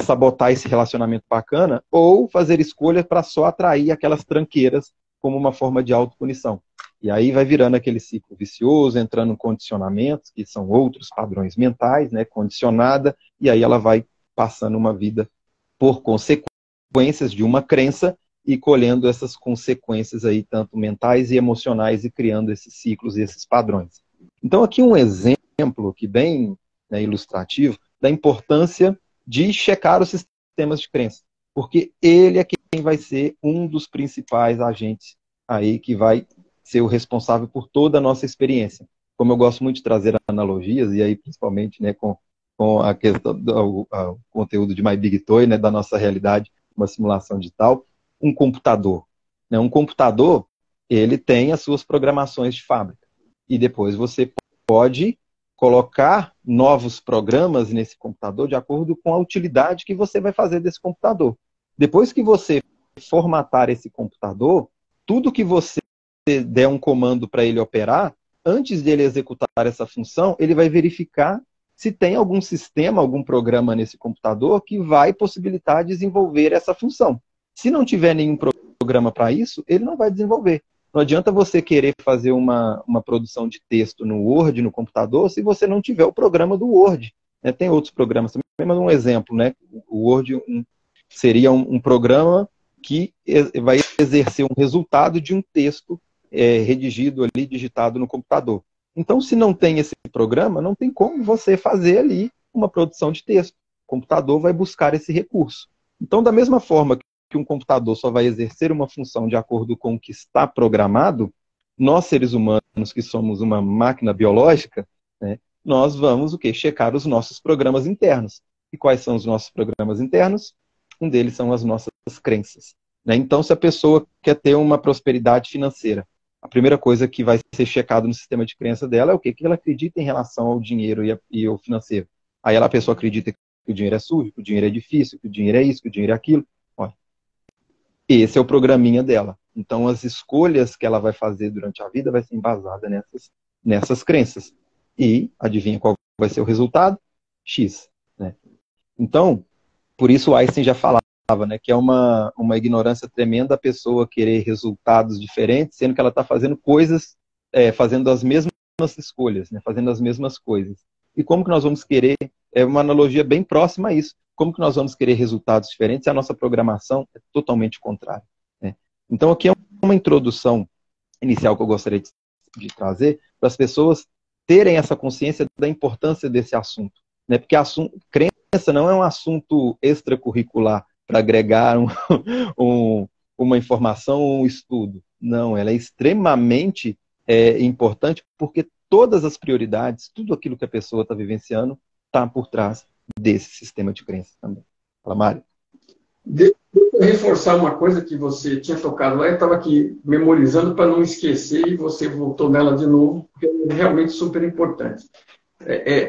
sabotar esse relacionamento bacana ou fazer escolhas para só atrair aquelas tranqueiras como uma forma de autopunição. E aí vai virando aquele ciclo vicioso, entrando em condicionamentos, que são outros padrões mentais, né, condicionada, e aí ela vai passando uma vida por consequências de uma crença e colhendo essas consequências aí, tanto mentais e emocionais, e criando esses ciclos e esses padrões. Então aqui um exemplo aqui bem, né, ilustrativo da importância de checar os sistemas de crença, porque ele é quem vai ser um dos principais agentes aí que vai ser o responsável por toda a nossa experiência. Como eu gosto muito de trazer analogias, e aí principalmente, né, com a questão do conteúdo de My Big Toy, né, da nossa realidade, uma simulação digital, um computador. Né, um computador, ele tem as suas programações de fábrica. E depois você pode colocar novos programas nesse computador de acordo com a utilidade que você vai fazer desse computador. Depois que você formatar esse computador, tudo que você der um comando para ele operar, antes dele executar essa função, ele vai verificar se tem algum sistema, algum programa nesse computador que vai possibilitar desenvolver essa função. Se não tiver nenhum programa para isso, ele não vai desenvolver. Não adianta você querer fazer uma produção de texto no Word, no computador, se você não tiver o programa do Word. Né? Tem outros programas também, mas um exemplo, né? O Word seria um programa que vai exercer um resultado de um texto redigido ali, digitado no computador. Então, se não tem esse programa, não tem como você fazer ali uma produção de texto. O computador vai buscar esse recurso. Então, da mesma forma que um computador só vai exercer uma função de acordo com o que está programado, nós, seres humanos, que somos uma máquina biológica, né, nós vamos o quê? Checar os nossos programas internos. E quais são os nossos programas internos? Um deles são as nossas crenças. Né? Então, se a pessoa quer ter uma prosperidade financeira, a primeira coisa que vai ser checado no sistema de crença dela é o quê? O que ela acredita em relação ao dinheiro e ao financeiro. Aí a pessoa acredita que o dinheiro é sujo, que o dinheiro é difícil, que o dinheiro é isso, que o dinheiro é aquilo. Olha, esse é o programinha dela. Então, as escolhas que ela vai fazer durante a vida vai ser embasada nessas crenças. E, adivinha qual vai ser o resultado? X. Né? Então, por isso Einstein já falava, né, que é uma ignorância tremenda a pessoa querer resultados diferentes, sendo que ela está fazendo coisas, fazendo as mesmas escolhas, né, fazendo as mesmas coisas. E como que nós vamos querer, uma analogia bem próxima a isso, como que nós vamos querer resultados diferentes se a nossa programação é totalmente contrária. Né? Então aqui é uma introdução inicial que eu gostaria de trazer para as pessoas terem essa consciência da importância desse assunto. Né? Porque crença não é um assunto extracurricular para agregar uma informação ou um estudo. Não, ela é extremamente importante porque todas as prioridades, tudo aquilo que a pessoa está vivenciando, está por trás desse sistema de crenças também. Fala, Mário. Deixa eu reforçar uma coisa que você tinha tocado lá, eu estava aqui memorizando para não esquecer e você voltou nela de novo, porque é realmente super importante.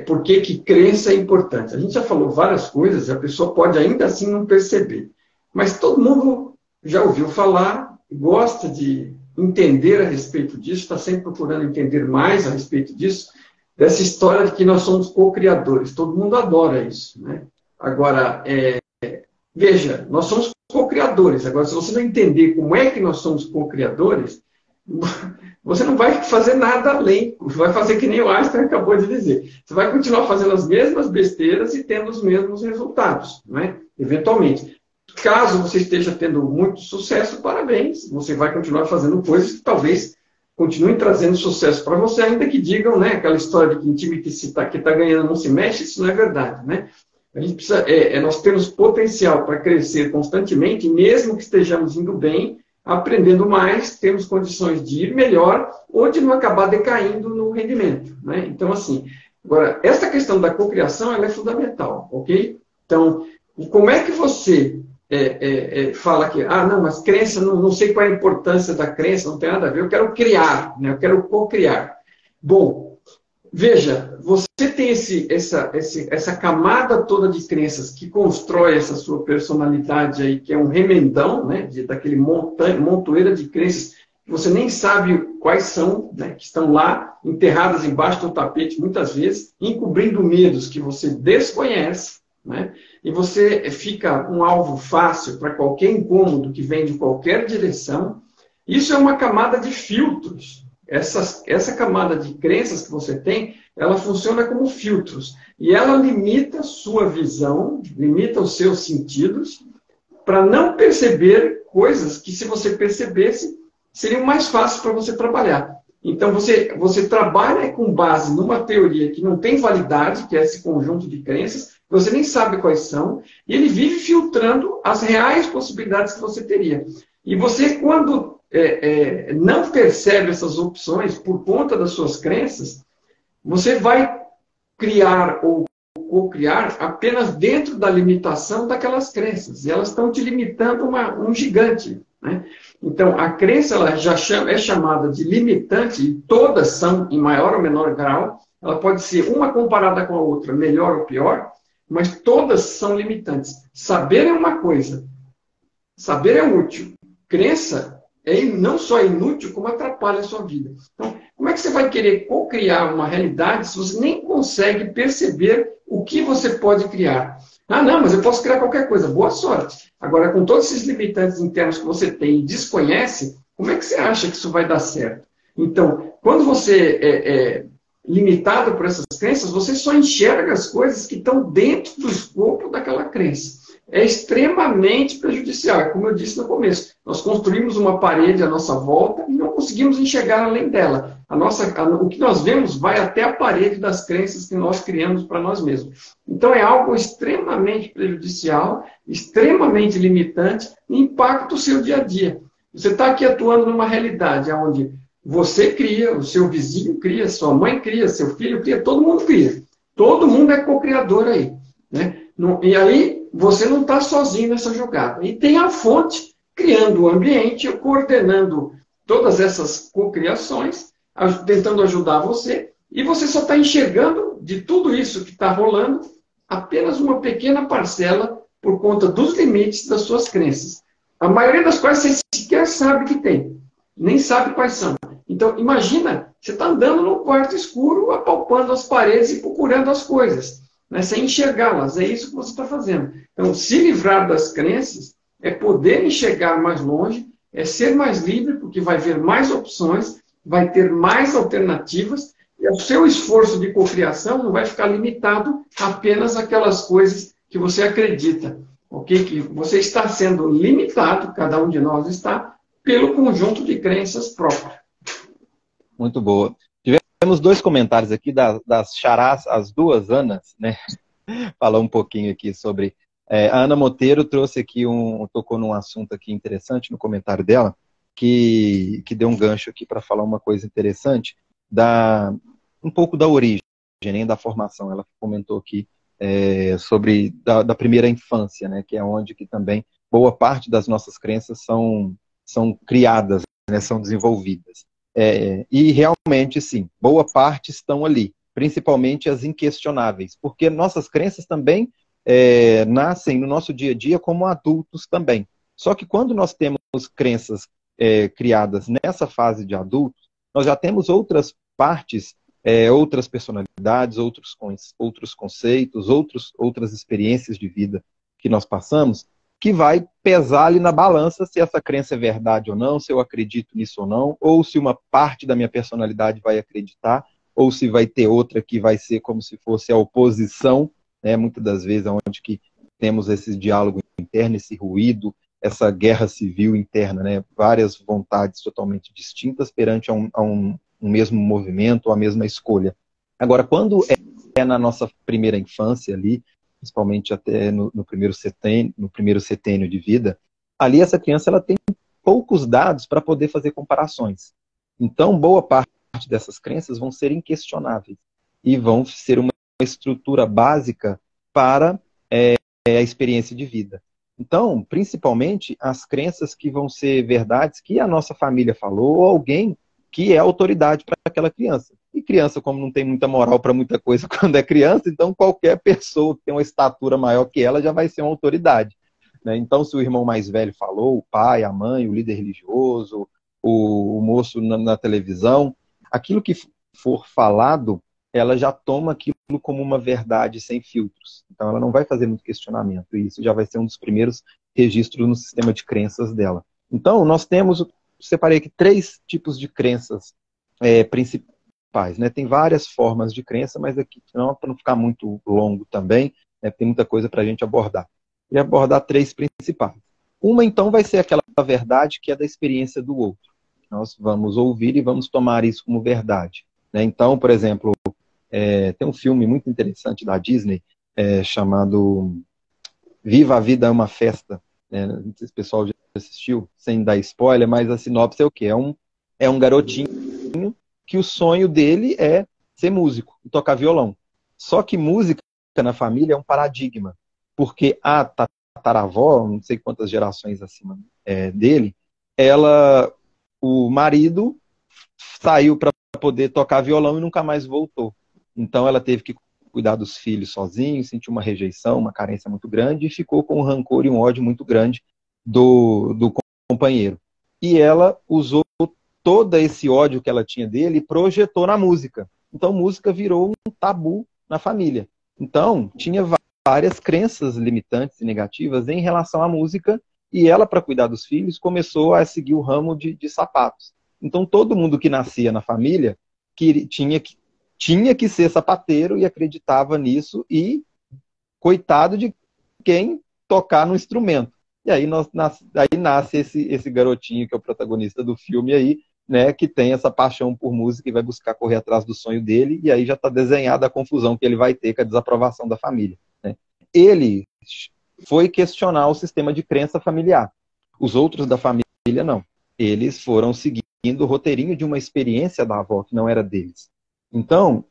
Por que crença é importante? A gente já falou várias coisas, a pessoa pode ainda assim não perceber. Mas todo mundo já ouviu falar, gosta de entender a respeito disso, está sempre procurando entender mais a respeito disso, dessa história de que nós somos co-criadores. Todo mundo adora isso. Né? Agora, veja, nós somos co-criadores. Agora, se você não entender como é que nós somos co-criadores, você não vai fazer nada além. Você vai fazer que nem o Einstein acabou de dizer. Você vai continuar fazendo as mesmas besteiras e tendo os mesmos resultados, né? Eventualmente. Caso você esteja tendo muito sucesso, parabéns. Você vai continuar fazendo coisas que talvez continuem trazendo sucesso para você, ainda que digam, né, aquela história de que em time que está ganhando não se mexe, isso não é verdade, né? A gente precisa, nós temos potencial para crescer constantemente, mesmo que estejamos indo bem, aprendendo mais, temos condições de ir melhor ou de não acabar decaindo no rendimento. Né? Então, assim, agora, essa questão da cocriação ela é fundamental, ok? Então, como é que você fala que, não, mas crença, não sei qual é a importância da crença, não tem nada a ver, eu quero criar, né? Eu quero cocriar. Bom, veja, você tem essa camada toda de crenças que constrói essa sua personalidade aí, que é um remendão, né, daquele montoeira de crenças que você nem sabe quais são, né, que estão lá enterradas embaixo do tapete muitas vezes, encobrindo medos que você desconhece, né, e você fica um alvo fácil para qualquer incômodo que vem de qualquer direção. Isso é uma camada de filtros. Essa camada de crenças que você tem, ela funciona como filtros. E ela limita a sua visão, limita os seus sentidos, para não perceber coisas que, se você percebesse, seriam mais fáceis para você trabalhar. Então, você trabalha com base numa teoria que não tem validade, que é esse conjunto de crenças, você nem sabe quais são, e ele vive filtrando as reais possibilidades que você teria. E você, quando não percebe essas opções por conta das suas crenças, você vai criar ou co-criar apenas dentro da limitação daquelas crenças. E elas estão te limitando um gigante. Né? Então, a crença ela já é chamada de limitante, e todas são em maior ou menor grau. Ela pode ser uma comparada com a outra, melhor ou pior, mas todas são limitantes. Saber é uma coisa. Saber é útil. Crença não só é inútil, como atrapalha a sua vida. Então, Como é que você vai querer co-criar uma realidade se você nem consegue perceber o que você pode criar? Ah, não, mas eu posso criar qualquer coisa. Boa sorte. Agora, com todos esses limitantes internos que você tem e desconhece, como é que você acha que isso vai dar certo? Então, quando você é limitado por essas crenças, você só enxerga as coisas que estão dentro do escopo daquela crença. É extremamente prejudicial, como eu disse no começo. Nós construímos uma parede à nossa volta e não conseguimos enxergar além dela. O que nós vemos vai até a parede das crenças que nós criamos para nós mesmos. Então é algo extremamente prejudicial, extremamente limitante e impacta o seu dia a dia. Você está aqui atuando numa realidade onde você cria, o seu vizinho cria, sua mãe cria, seu filho cria, todo mundo cria. Todo mundo é co-criador aí. Né? E aí você não está sozinho nessa jogada. E tem a fonte criando o ambiente, coordenando todas essas cocriações, tentando ajudar você, e você só está enxergando de tudo isso que está rolando apenas uma pequena parcela por conta dos limites das suas crenças. A maioria das quais você sequer sabe que tem, nem sabe quais são. Então, imagina, você está andando num quarto escuro, apalpando as paredes e procurando as coisas, né, sem enxergá-las. É isso que você está fazendo. Então, se livrar das crenças é poder enxergar mais longe, é ser mais livre, porque vai ver mais opções, vai ter mais alternativas, e o seu esforço de cocriação não vai ficar limitado apenas àquelas coisas que você acredita. Okay? Que você está sendo limitado, cada um de nós está, pelo conjunto de crenças próprias. Muito boa. Tivemos dois comentários aqui das charás, as duas Anas, né? Falar um pouquinho aqui sobre... a Ana Monteiro trouxe aqui tocou num assunto aqui interessante no comentário dela, que deu um gancho aqui para falar uma coisa interessante, um pouco da origem, nem da formação. Ela comentou aqui sobre da primeira infância, né? Que é onde que também boa parte das nossas crenças são criadas, né, são desenvolvidas. E realmente, sim, boa parte estão ali, principalmente as inquestionáveis, porque nossas crenças também nascem no nosso dia a dia como adultos também. Só que quando nós temos crenças criadas nessa fase de adultos, nós já temos outras partes, outras personalidades, outros conceitos, outras experiências de vida que nós passamos, que vai pesar ali na balança se essa crença é verdade ou não, se eu acredito nisso ou se uma parte da minha personalidade vai acreditar, ou se vai ter outra que vai ser como se fosse a oposição, né? Muitas das vezes onde que temos esse diálogo interno, esse ruído, essa guerra civil interna, né? Várias vontades totalmente distintas perante a um mesmo movimento, ou a mesma escolha. Agora, quando é na nossa primeira infância ali, principalmente até no primeiro setênio de vida, ali essa criança ela tem poucos dados para poder fazer comparações. Então, boa parte dessas crenças vão ser inquestionáveis e vão ser uma estrutura básica para a experiência de vida. Então, principalmente, as crenças que vão ser verdades que a nossa família falou, ou alguém que é autoridade para aquela criança. E criança, como não tem muita moral para muita coisa quando é criança, então qualquer pessoa que tem uma estatura maior que ela já vai ser uma autoridade. Né? Então, se o irmão mais velho falou, o pai, a mãe, o líder religioso, o moço na televisão, aquilo que for falado, ela já toma aquilo como uma verdade sem filtros. Então, ela não vai fazer muito questionamento. E isso já vai ser um dos primeiros registros no sistema de crenças dela. Então, nós temos, separei aqui 3 tipos de crenças principais. Né? Tem várias formas de crença, mas aqui, para não ficar muito longo também, né, tem muita coisa para a gente abordar. E abordar 3 principais. Uma, então, vai ser aquela verdade que é da experiência do outro. Nós vamos ouvir e vamos tomar isso como verdade. Né? Então, por exemplo, tem um filme muito interessante da Disney chamado Viva a Vida é uma Festa. Não sei se o pessoal já assistiu, sem dar spoiler, mas a sinopse é o quê? É um garotinho que o sonho dele é ser músico e tocar violão. Só que música na família é um paradigma, porque a tataravó, não sei quantas gerações acima dele, o marido saiu para poder tocar violão e nunca mais voltou. Então ela teve que cuidar dos filhos sozinha, sentiu uma rejeição, uma carência muito grande e ficou com um rancor e um ódio muito grande do companheiro. E ela usou todo esse ódio que ela tinha dele e projetou na música. Então, música virou um tabu na família. Então, tinha várias crenças limitantes e negativas em relação à música, e ela, para cuidar dos filhos, começou a seguir o ramo de sapatos. Então, todo mundo que nascia na família tinha que ser sapateiro e acreditava nisso, e coitado de quem tocar no instrumento. E aí, aí nasce esse garotinho que é o protagonista do filme aí, né, que tem essa paixão por música e vai buscar correr atrás do sonho dele, e aí já está desenhada a confusão que ele vai ter com a desaprovação da família. Né? Ele foi questionar o sistema de crença familiar. Os outros da família, não. Eles foram seguindo o roteirinho de uma experiência da avó, que não era deles. Então,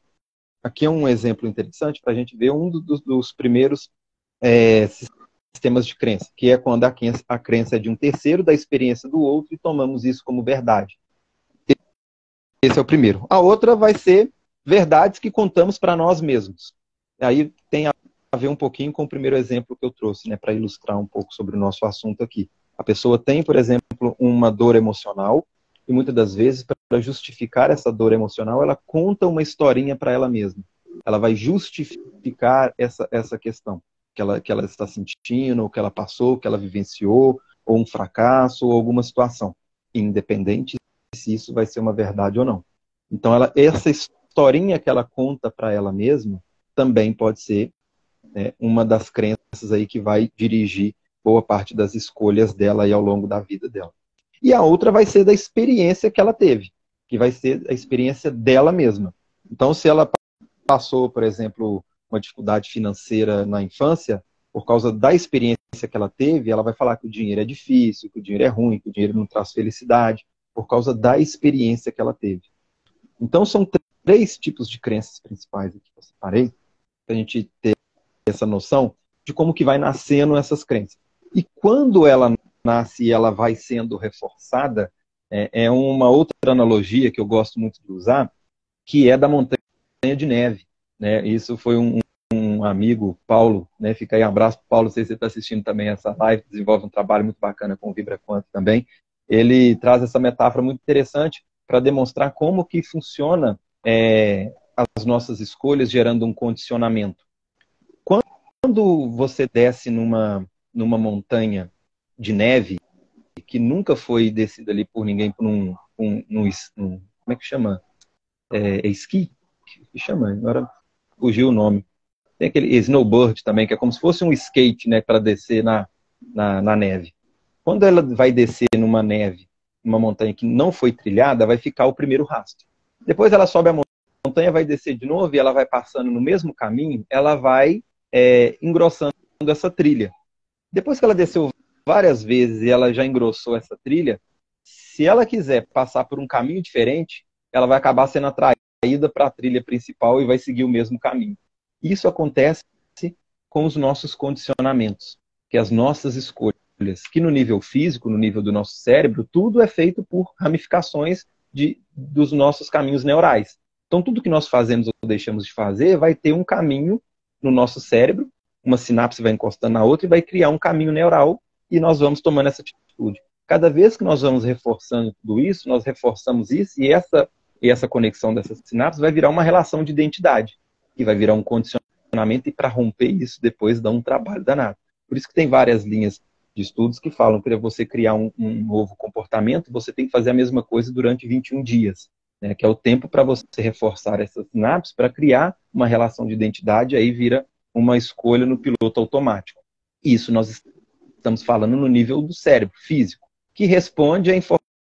aqui é um exemplo interessante para a gente ver um dos primeiros sistemas de crença, que é quando a crença é de um terceiro da experiência do outro e tomamos isso como verdade. Esse é o primeiro. A outra vai ser verdades que contamos para nós mesmos. Aí tem a ver um pouquinho com o primeiro exemplo que eu trouxe, né, para ilustrar um pouco sobre o nosso assunto aqui. A pessoa tem, por exemplo, uma dor emocional e muitas das vezes, para justificar essa dor emocional, ela conta uma historinha para ela mesma. Ela vai justificar essa questão que ela está sentindo, ou que ela passou, que ela vivenciou, ou um fracasso, ou alguma situação, independente se isso vai ser uma verdade ou não. Então, essa historinha que ela conta para ela mesma também pode ser uma das crenças aí que vai dirigir boa parte das escolhas dela aí ao longo da vida dela. E a outra vai ser da experiência que ela teve, que vai ser a experiência dela mesma. Então, se ela passou, por exemplo, uma dificuldade financeira na infância, por causa da experiência que ela teve, ela vai falar que o dinheiro é difícil, que o dinheiro é ruim, que o dinheiro não traz felicidade, por causa da experiência que ela teve. Então, são 3 tipos de crenças principais aqui que eu separei, para a gente ter essa noção de como que vai nascendo essas crenças. E quando ela nasce e ela vai sendo reforçada, é uma outra analogia que eu gosto muito de usar, que é da montanha de neve. Né? Isso foi um amigo, Paulo, né? Fica aí um abraço para o Paulo, não sei se você está assistindo também essa live, desenvolve um trabalho muito bacana com o Vibra Quanto também. Ele traz essa metáfora muito interessante para demonstrar como que funciona as nossas escolhas gerando um condicionamento. Quando você desce numa montanha de neve, que nunca foi descida ali por ninguém, por como é que chama? Esqui? Que chama? Agora fugiu o nome. Tem aquele snowboard também, que é como se fosse um skate, né, para descer na neve. Quando ela vai descer numa neve, numa montanha que não foi trilhada, vai ficar o primeiro rastro. Depois ela sobe a montanha, vai descer de novo e ela vai passando no mesmo caminho, ela vai engrossando essa trilha. Depois que ela desceu várias vezes e ela já engrossou essa trilha, se ela quiser passar por um caminho diferente, ela vai acabar sendo atraída para a trilha principal e vai seguir o mesmo caminho. Isso acontece com os nossos condicionamentos, que as nossas escolhas, que no nível físico, no nível do nosso cérebro, tudo é feito por ramificações dos nossos caminhos neurais. Então, tudo que nós fazemos ou deixamos de fazer vai ter um caminho no nosso cérebro, uma sinapse vai encostando na outra e vai criar um caminho neural e nós vamos tomando essa atitude. Cada vez que nós vamos reforçando tudo isso, nós reforçamos isso e essa conexão dessas sinapses vai virar uma relação de identidade, que vai virar um condicionamento, e para romper isso depois dá um trabalho danado. Por isso que tem várias linhas de estudos que falam que para você criar um novo comportamento, você tem que fazer a mesma coisa durante 21 dias, né, que é o tempo para você reforçar essas sinapses para criar uma relação de identidade, aí vira uma escolha no piloto automático. Isso nós estamos falando no nível do cérebro físico, que responde a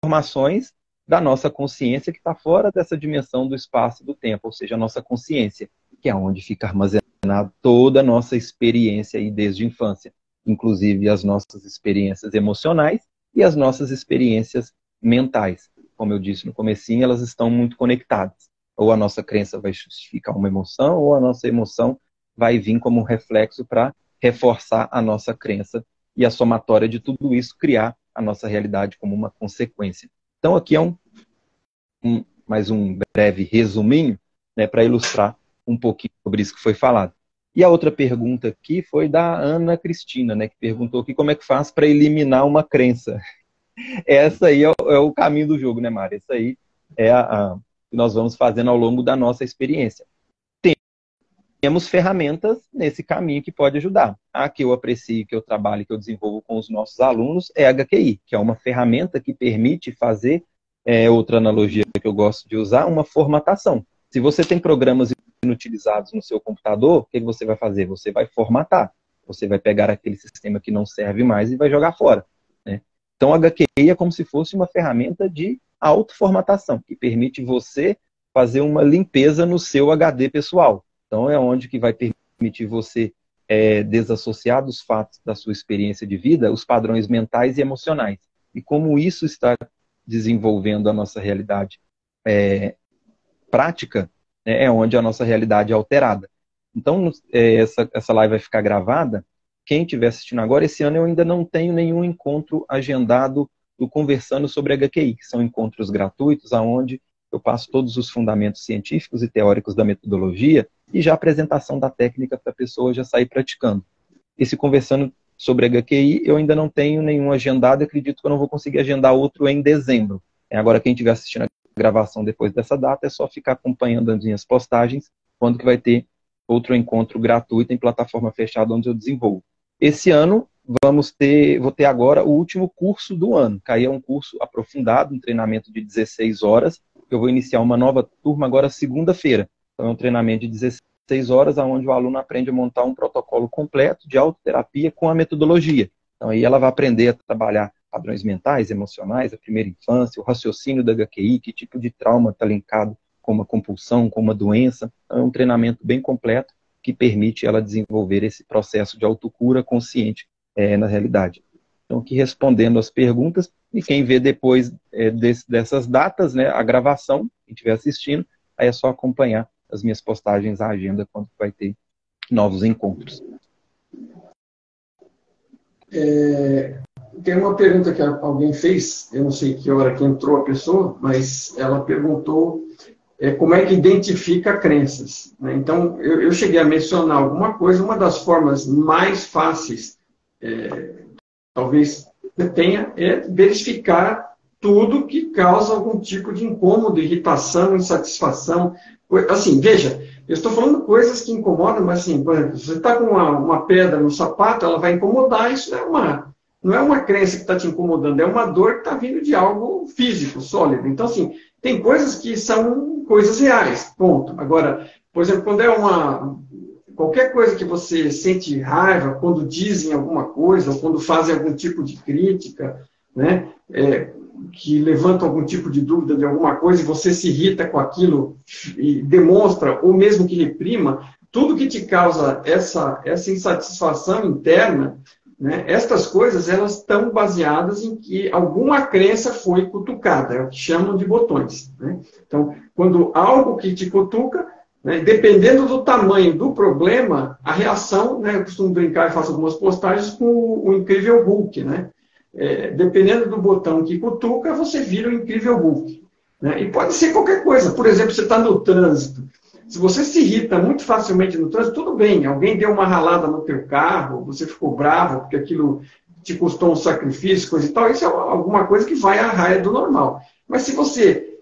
informações da nossa consciência que está fora dessa dimensão do espaço e do tempo, ou seja, a nossa consciência, que é onde fica armazenada toda a nossa experiência aí desde a infância, inclusive as nossas experiências emocionais e as nossas experiências mentais. Como eu disse no comecinho, elas estão muito conectadas. Ou a nossa crença vai justificar uma emoção, ou a nossa emoção vai vir como um reflexo para reforçar a nossa crença e a somatória de tudo isso criar a nossa realidade como uma consequência. Então aqui é mais um breve resuminho, né, para ilustrar um pouquinho sobre isso que foi falado. E a outra pergunta aqui foi da Ana Cristina, né, que perguntou aqui como é que faz para eliminar uma crença. Essa aí é o caminho do jogo, né, Mari? Essa aí é a que nós vamos fazendo ao longo da nossa experiência. Temos ferramentas nesse caminho que pode ajudar. A que eu aprecio, que eu trabalho, que eu desenvolvo com os nossos alunos é a HQI, que é uma ferramenta que permite fazer, outra analogia que eu gosto de usar, uma formatação. Se você tem programas inutilizados no seu computador, o que você vai fazer? Você vai formatar. Você vai pegar aquele sistema que não serve mais e vai jogar fora, né? Então, a HQI é como se fosse uma ferramenta de autoformatação, que permite você fazer uma limpeza no seu HD pessoal. Então, é onde que vai permitir você desassociar dos fatos da sua experiência de vida os padrões mentais e emocionais. E como isso está desenvolvendo a nossa realidade prática, né, é onde a nossa realidade é alterada. Então, essa live vai ficar gravada. Quem estiver assistindo agora, esse ano eu ainda não tenho nenhum encontro agendado do Conversando sobre HQI, que são encontros gratuitos, onde eu passo todos os fundamentos científicos e teóricos da metodologia e já a apresentação da técnica para a pessoa já sair praticando. Esse Conversando sobre HQI eu ainda não tenho nenhum agendado, acredito que eu não vou conseguir agendar outro em dezembro. Agora, quem estiver assistindo a gravação depois dessa data, é só ficar acompanhando as minhas postagens, quando que vai ter outro encontro gratuito em plataforma fechada onde eu desenvolvo. Esse ano, vou ter agora o último curso do ano, que aí é um curso aprofundado, um treinamento de 16 horas, eu vou iniciar uma nova turma agora segunda-feira. Então, é um treinamento de 16 horas, onde o aluno aprende a montar um protocolo completo de autoterapia com a metodologia. Então, aí ela vai aprender a trabalhar padrões mentais, emocionais, a primeira infância, o raciocínio da HQI, que tipo de trauma está linkado com uma compulsão, com uma doença. Então, é um treinamento bem completo que permite ela desenvolver esse processo de autocura consciente na realidade. Então, aqui respondendo as perguntas, e quem vê depois dessas datas, né, a gravação, quem estiver assistindo, aí é só acompanhar as minhas postagens, a agenda, quando vai ter novos encontros. Tem uma pergunta que alguém fez, eu não sei que hora que entrou a pessoa, mas ela perguntou como é que identifica crenças, né? Então, eu cheguei a mencionar alguma coisa, uma das formas mais fáceis, talvez você tenha, é verificar tudo que causa algum tipo de incômodo, irritação, insatisfação. Assim, veja, eu estou falando coisas que incomodam, mas assim, por exemplo, você está com uma pedra no sapato, ela vai incomodar, isso não é uma crença que está te incomodando, é uma dor que está vindo de algo físico, sólido. Então, assim, tem coisas que são coisas reais, ponto. Agora, por exemplo, quando qualquer coisa que você sente raiva, quando dizem alguma coisa, ou quando fazem algum tipo de crítica, né, que levanta algum tipo de dúvida de alguma coisa, e você se irrita com aquilo e demonstra, ou mesmo que reprima, tudo que te causa essa insatisfação interna, né, estas coisas, elas estão baseadas em que alguma crença foi cutucada, é o que chamam de botões, né? Então, quando algo que te cutuca, né, dependendo do tamanho do problema, a reação, né, eu costumo brincar e faço algumas postagens com o incrível Hulk, né? Dependendo do botão que cutuca, você vira o incrível Hulk, né? E pode ser qualquer coisa. Por exemplo, você está no trânsito. Se você se irrita muito facilmente no trânsito, tudo bem. Alguém deu uma ralada no teu carro, você ficou bravo porque aquilo te custou um sacrifício, coisa e tal. Isso é alguma coisa que vai à raia do normal. Mas se você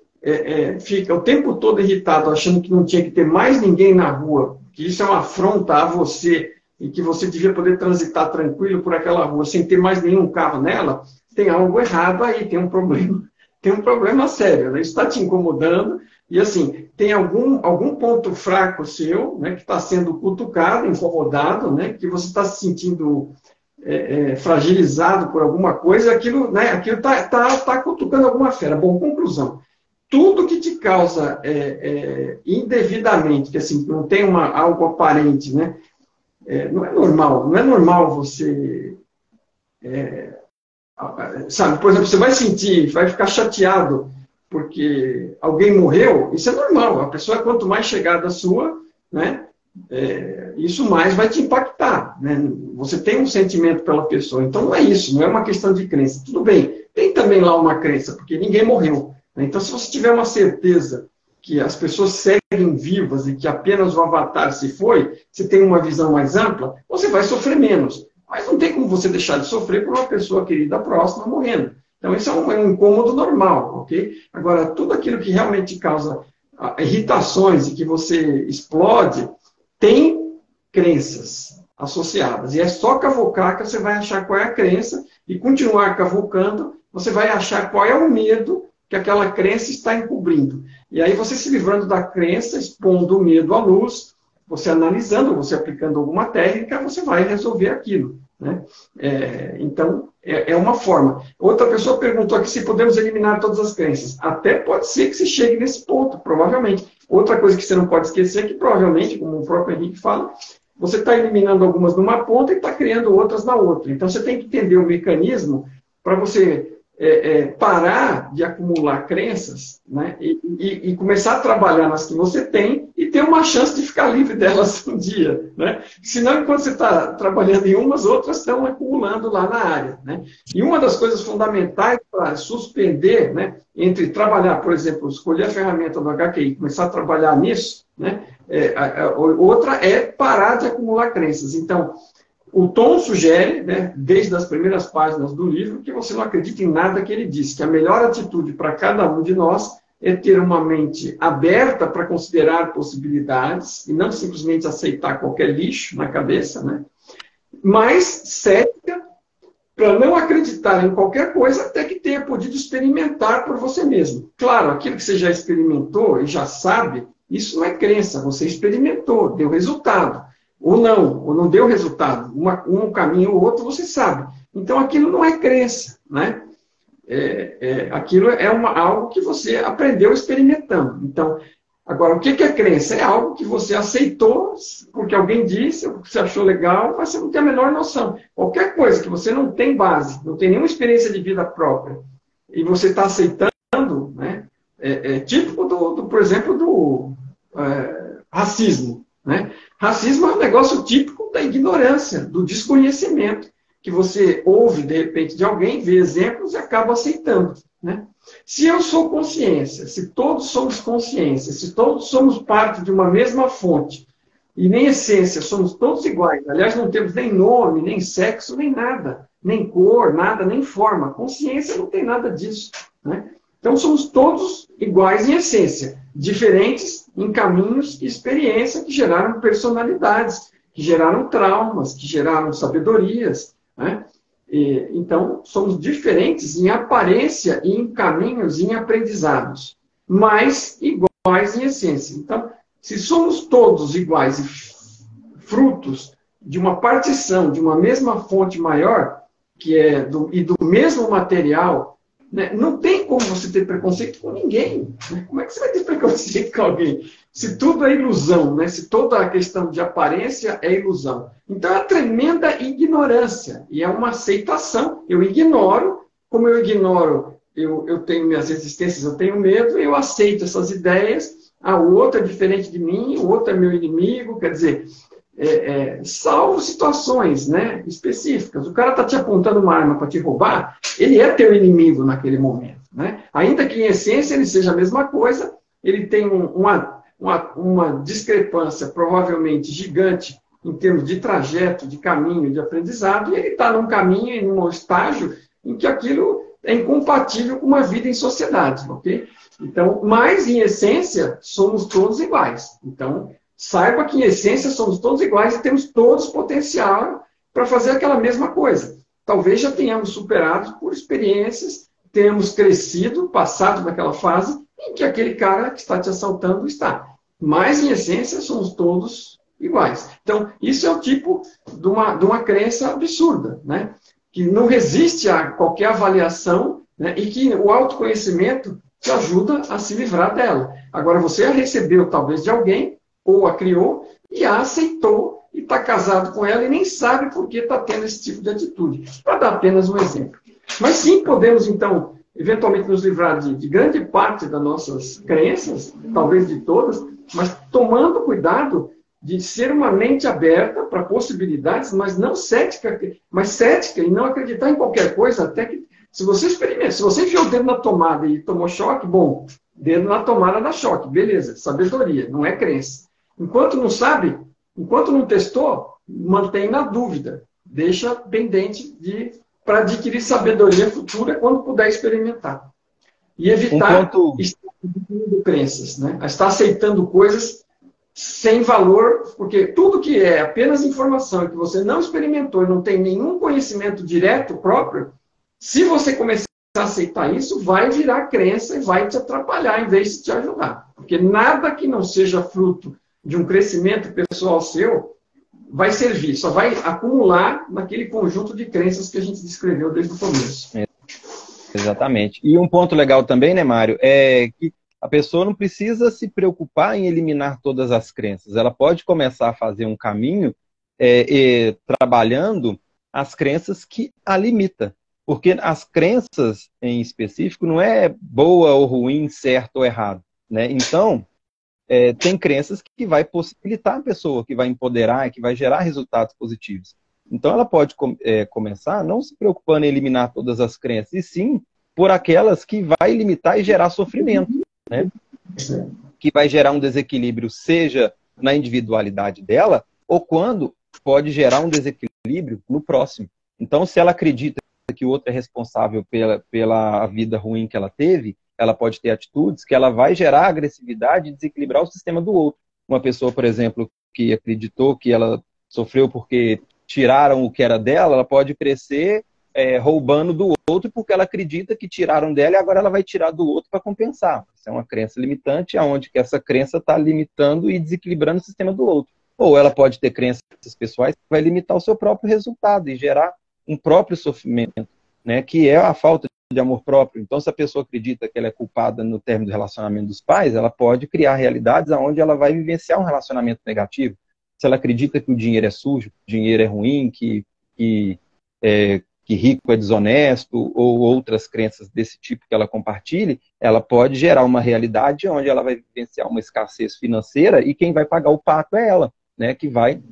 fica o tempo todo irritado, achando que não tinha que ter mais ninguém na rua, que isso é uma afronta a você e que você devia poder transitar tranquilo por aquela rua sem ter mais nenhum carro nela, tem algo errado aí, tem um problema sério, né? Isso está te incomodando e, assim, tem algum ponto fraco seu, né, que está sendo cutucado, incomodado, né, que você está se sentindo fragilizado por alguma coisa, aquilo está cutucando alguma fera. Bom, conclusão. Tudo que te causa indevidamente, que assim, não tem algo aparente, né? Não é normal você... sabe, por exemplo, você vai ficar chateado porque alguém morreu, isso é normal. A pessoa, quanto mais chegada sua, né, isso mais vai te impactar, né? Você tem um sentimento pela pessoa. Então, não é isso, não é uma questão de crença. Tudo bem, tem também lá uma crença, porque ninguém morreu. Então, se você tiver uma certeza que as pessoas seguem vivas e que apenas o avatar se foi, você tem uma visão mais ampla, você vai sofrer menos. Mas não tem como você deixar de sofrer por uma pessoa querida próxima morrendo. Então, isso é um incômodo normal, ok? Agora, tudo aquilo que realmente causa irritações e que você explode, tem crenças associadas. E é só cavucar que você vai achar qual é a crença e continuar cavucando, você vai achar qual é o medo que aquela crença está encobrindo. E aí você se livrando da crença, expondo o medo à luz, você analisando, você aplicando alguma técnica, você vai resolver aquilo. Né? Então, é uma forma. Outra pessoa perguntou aqui se podemos eliminar todas as crenças. Até pode ser que você chegue nesse ponto, provavelmente. Outra coisa que você não pode esquecer é que, provavelmente, como o próprio Henrique fala, você está eliminando algumas numa ponta e está criando outras na outra. Então, você tem que entender o mecanismo para você parar de acumular crenças, né, e começar a trabalhar nas que você tem e ter uma chance de ficar livre delas um dia. Né? Senão, enquanto você está trabalhando em umas, outras estão acumulando lá na área. Né? E uma das coisas fundamentais para suspender, né, entre trabalhar, por exemplo, escolher a ferramenta do HQI e começar a trabalhar nisso, né, outra é parar de acumular crenças. Então, o Tom sugere, né, desde as primeiras páginas do livro, que você não acredite em nada que ele diz, que a melhor atitude para cada um de nós é ter uma mente aberta para considerar possibilidades e não simplesmente aceitar qualquer lixo na cabeça, né, mas cética para não acreditar em qualquer coisa até que tenha podido experimentar por você mesmo. Claro, aquilo que você já experimentou e já sabe, isso não é crença, você experimentou, deu resultado. Ou não deu resultado. Um caminho ou outro, você sabe. Então, aquilo não é crença. Né? Aquilo é algo que você aprendeu experimentando. Então, agora, o que é crença? É algo que você aceitou porque alguém disse, ou porque você achou legal, mas você não tem a menor noção. Qualquer coisa que você não tem base, não tem nenhuma experiência de vida própria, e você está aceitando, né? Típico, por exemplo, do racismo. Né? Racismo é um negócio típico da ignorância, do desconhecimento, que você ouve, de repente, de alguém, vê exemplos e acaba aceitando. Né? Se eu sou consciência, se todos somos consciência, se todos somos parte de uma mesma fonte, e nem essência, somos todos iguais, aliás, não temos nem nome, nem sexo, nem nada, nem cor, nada, nem forma. Consciência não tem nada disso. Né? Então, somos todos iguais em essência, diferentes em caminhos e experiência que geraram personalidades, que geraram traumas, que geraram sabedorias. Né? Então, somos diferentes em aparência e em caminhos e em aprendizados, mas iguais em essência. Então, se somos todos iguais e frutos de uma partição, de uma mesma fonte maior, e do mesmo material, né? Não tem como você ter preconceito com ninguém. Né? Como é que você vai ter preconceito com alguém? Se tudo é ilusão, né? Se toda a questão de aparência é ilusão. Então é uma tremenda ignorância. E é uma aceitação. Eu ignoro, como eu ignoro, eu tenho minhas resistências, eu tenho medo, eu aceito essas ideias, o outro é diferente de mim, o outro é meu inimigo, quer dizer... salvo situações, né, específicas. O cara está te apontando uma arma para te roubar, ele é teu inimigo naquele momento. Né? Ainda que em essência ele seja a mesma coisa, ele tem uma discrepância provavelmente gigante em termos de trajeto, de caminho, de aprendizado, e ele está num caminho, em um estágio em que aquilo é incompatível com uma vida em sociedade. Okay? Então, mas em essência, somos todos iguais. Então, saiba que, em essência, somos todos iguais e temos todos potencial para fazer aquela mesma coisa. Talvez já tenhamos superado por experiências, tenhamos crescido, passado daquela fase em que aquele cara que está te assaltando está. Mas, em essência, somos todos iguais. Então, isso é o tipo de uma crença absurda, né? Que não resiste a qualquer avaliação, né? E que o autoconhecimento te ajuda a se livrar dela. Agora, você a recebeu, talvez, de alguém, ou a criou, e a aceitou, e está casado com ela, e nem sabe por que está tendo esse tipo de atitude. Para dar apenas um exemplo. Mas sim, podemos, então, eventualmente nos livrar de grande parte das nossas crenças, talvez de todas, mas tomando cuidado de ser uma mente aberta para possibilidades, mas não cética, mas cética e não acreditar em qualquer coisa, até que, se você experimenta, se você enfiou o dedo na tomada e tomou choque, bom, dedo na tomada dá choque, beleza, sabedoria, não é crença. Enquanto não sabe, enquanto não testou, mantém na dúvida. Deixa pendente de para adquirir sabedoria futura quando puder experimentar. E evitar estar de crenças, né? Estar aceitando coisas sem valor, porque tudo que é apenas informação e que você não experimentou e não tem nenhum conhecimento direto próprio, se você começar a aceitar isso, vai virar crença e vai te atrapalhar em vez de te ajudar. Porque nada que não seja fruto de um crescimento pessoal seu vai servir, só vai acumular naquele conjunto de crenças que a gente descreveu desde o começo. Exatamente. E um ponto legal também, né, Mário, é que a pessoa não precisa se preocupar em eliminar todas as crenças. Ela pode começar a fazer um caminho trabalhando as crenças que a limita. Porque as crenças em específico não é boa ou ruim, certo ou errado, né? Então, tem crenças que vai possibilitar a pessoa, que vai empoderar, que vai gerar resultados positivos. Então, ela pode começar não se preocupando em eliminar todas as crenças, e sim por aquelas que vai limitar e gerar sofrimento, né? Que vai gerar um desequilíbrio, seja na individualidade dela, ou quando pode gerar um desequilíbrio no próximo. Então, se ela acredita que o outro é responsável pela vida ruim que ela teve, ela pode ter atitudes que ela vai gerar agressividade e desequilibrar o sistema do outro. Uma pessoa, por exemplo, que acreditou que ela sofreu porque tiraram o que era dela, ela pode crescer roubando do outro porque ela acredita que tiraram dela e agora ela vai tirar do outro para compensar. Isso é uma crença limitante, onde que essa crença está limitando e desequilibrando o sistema do outro. Ou ela pode ter crenças pessoais que vai limitar o seu próprio resultado e gerar um próprio sofrimento, né, que é a falta de amor próprio. Então, se a pessoa acredita que ela é culpada no término do relacionamento dos pais, ela pode criar realidades onde ela vai vivenciar um relacionamento negativo. Se ela acredita que o dinheiro é sujo, que o dinheiro é ruim, que rico é desonesto, ou outras crenças desse tipo que ela compartilhe, ela pode gerar uma realidade onde ela vai vivenciar uma escassez financeira e quem vai pagar o pato é ela, né, que vai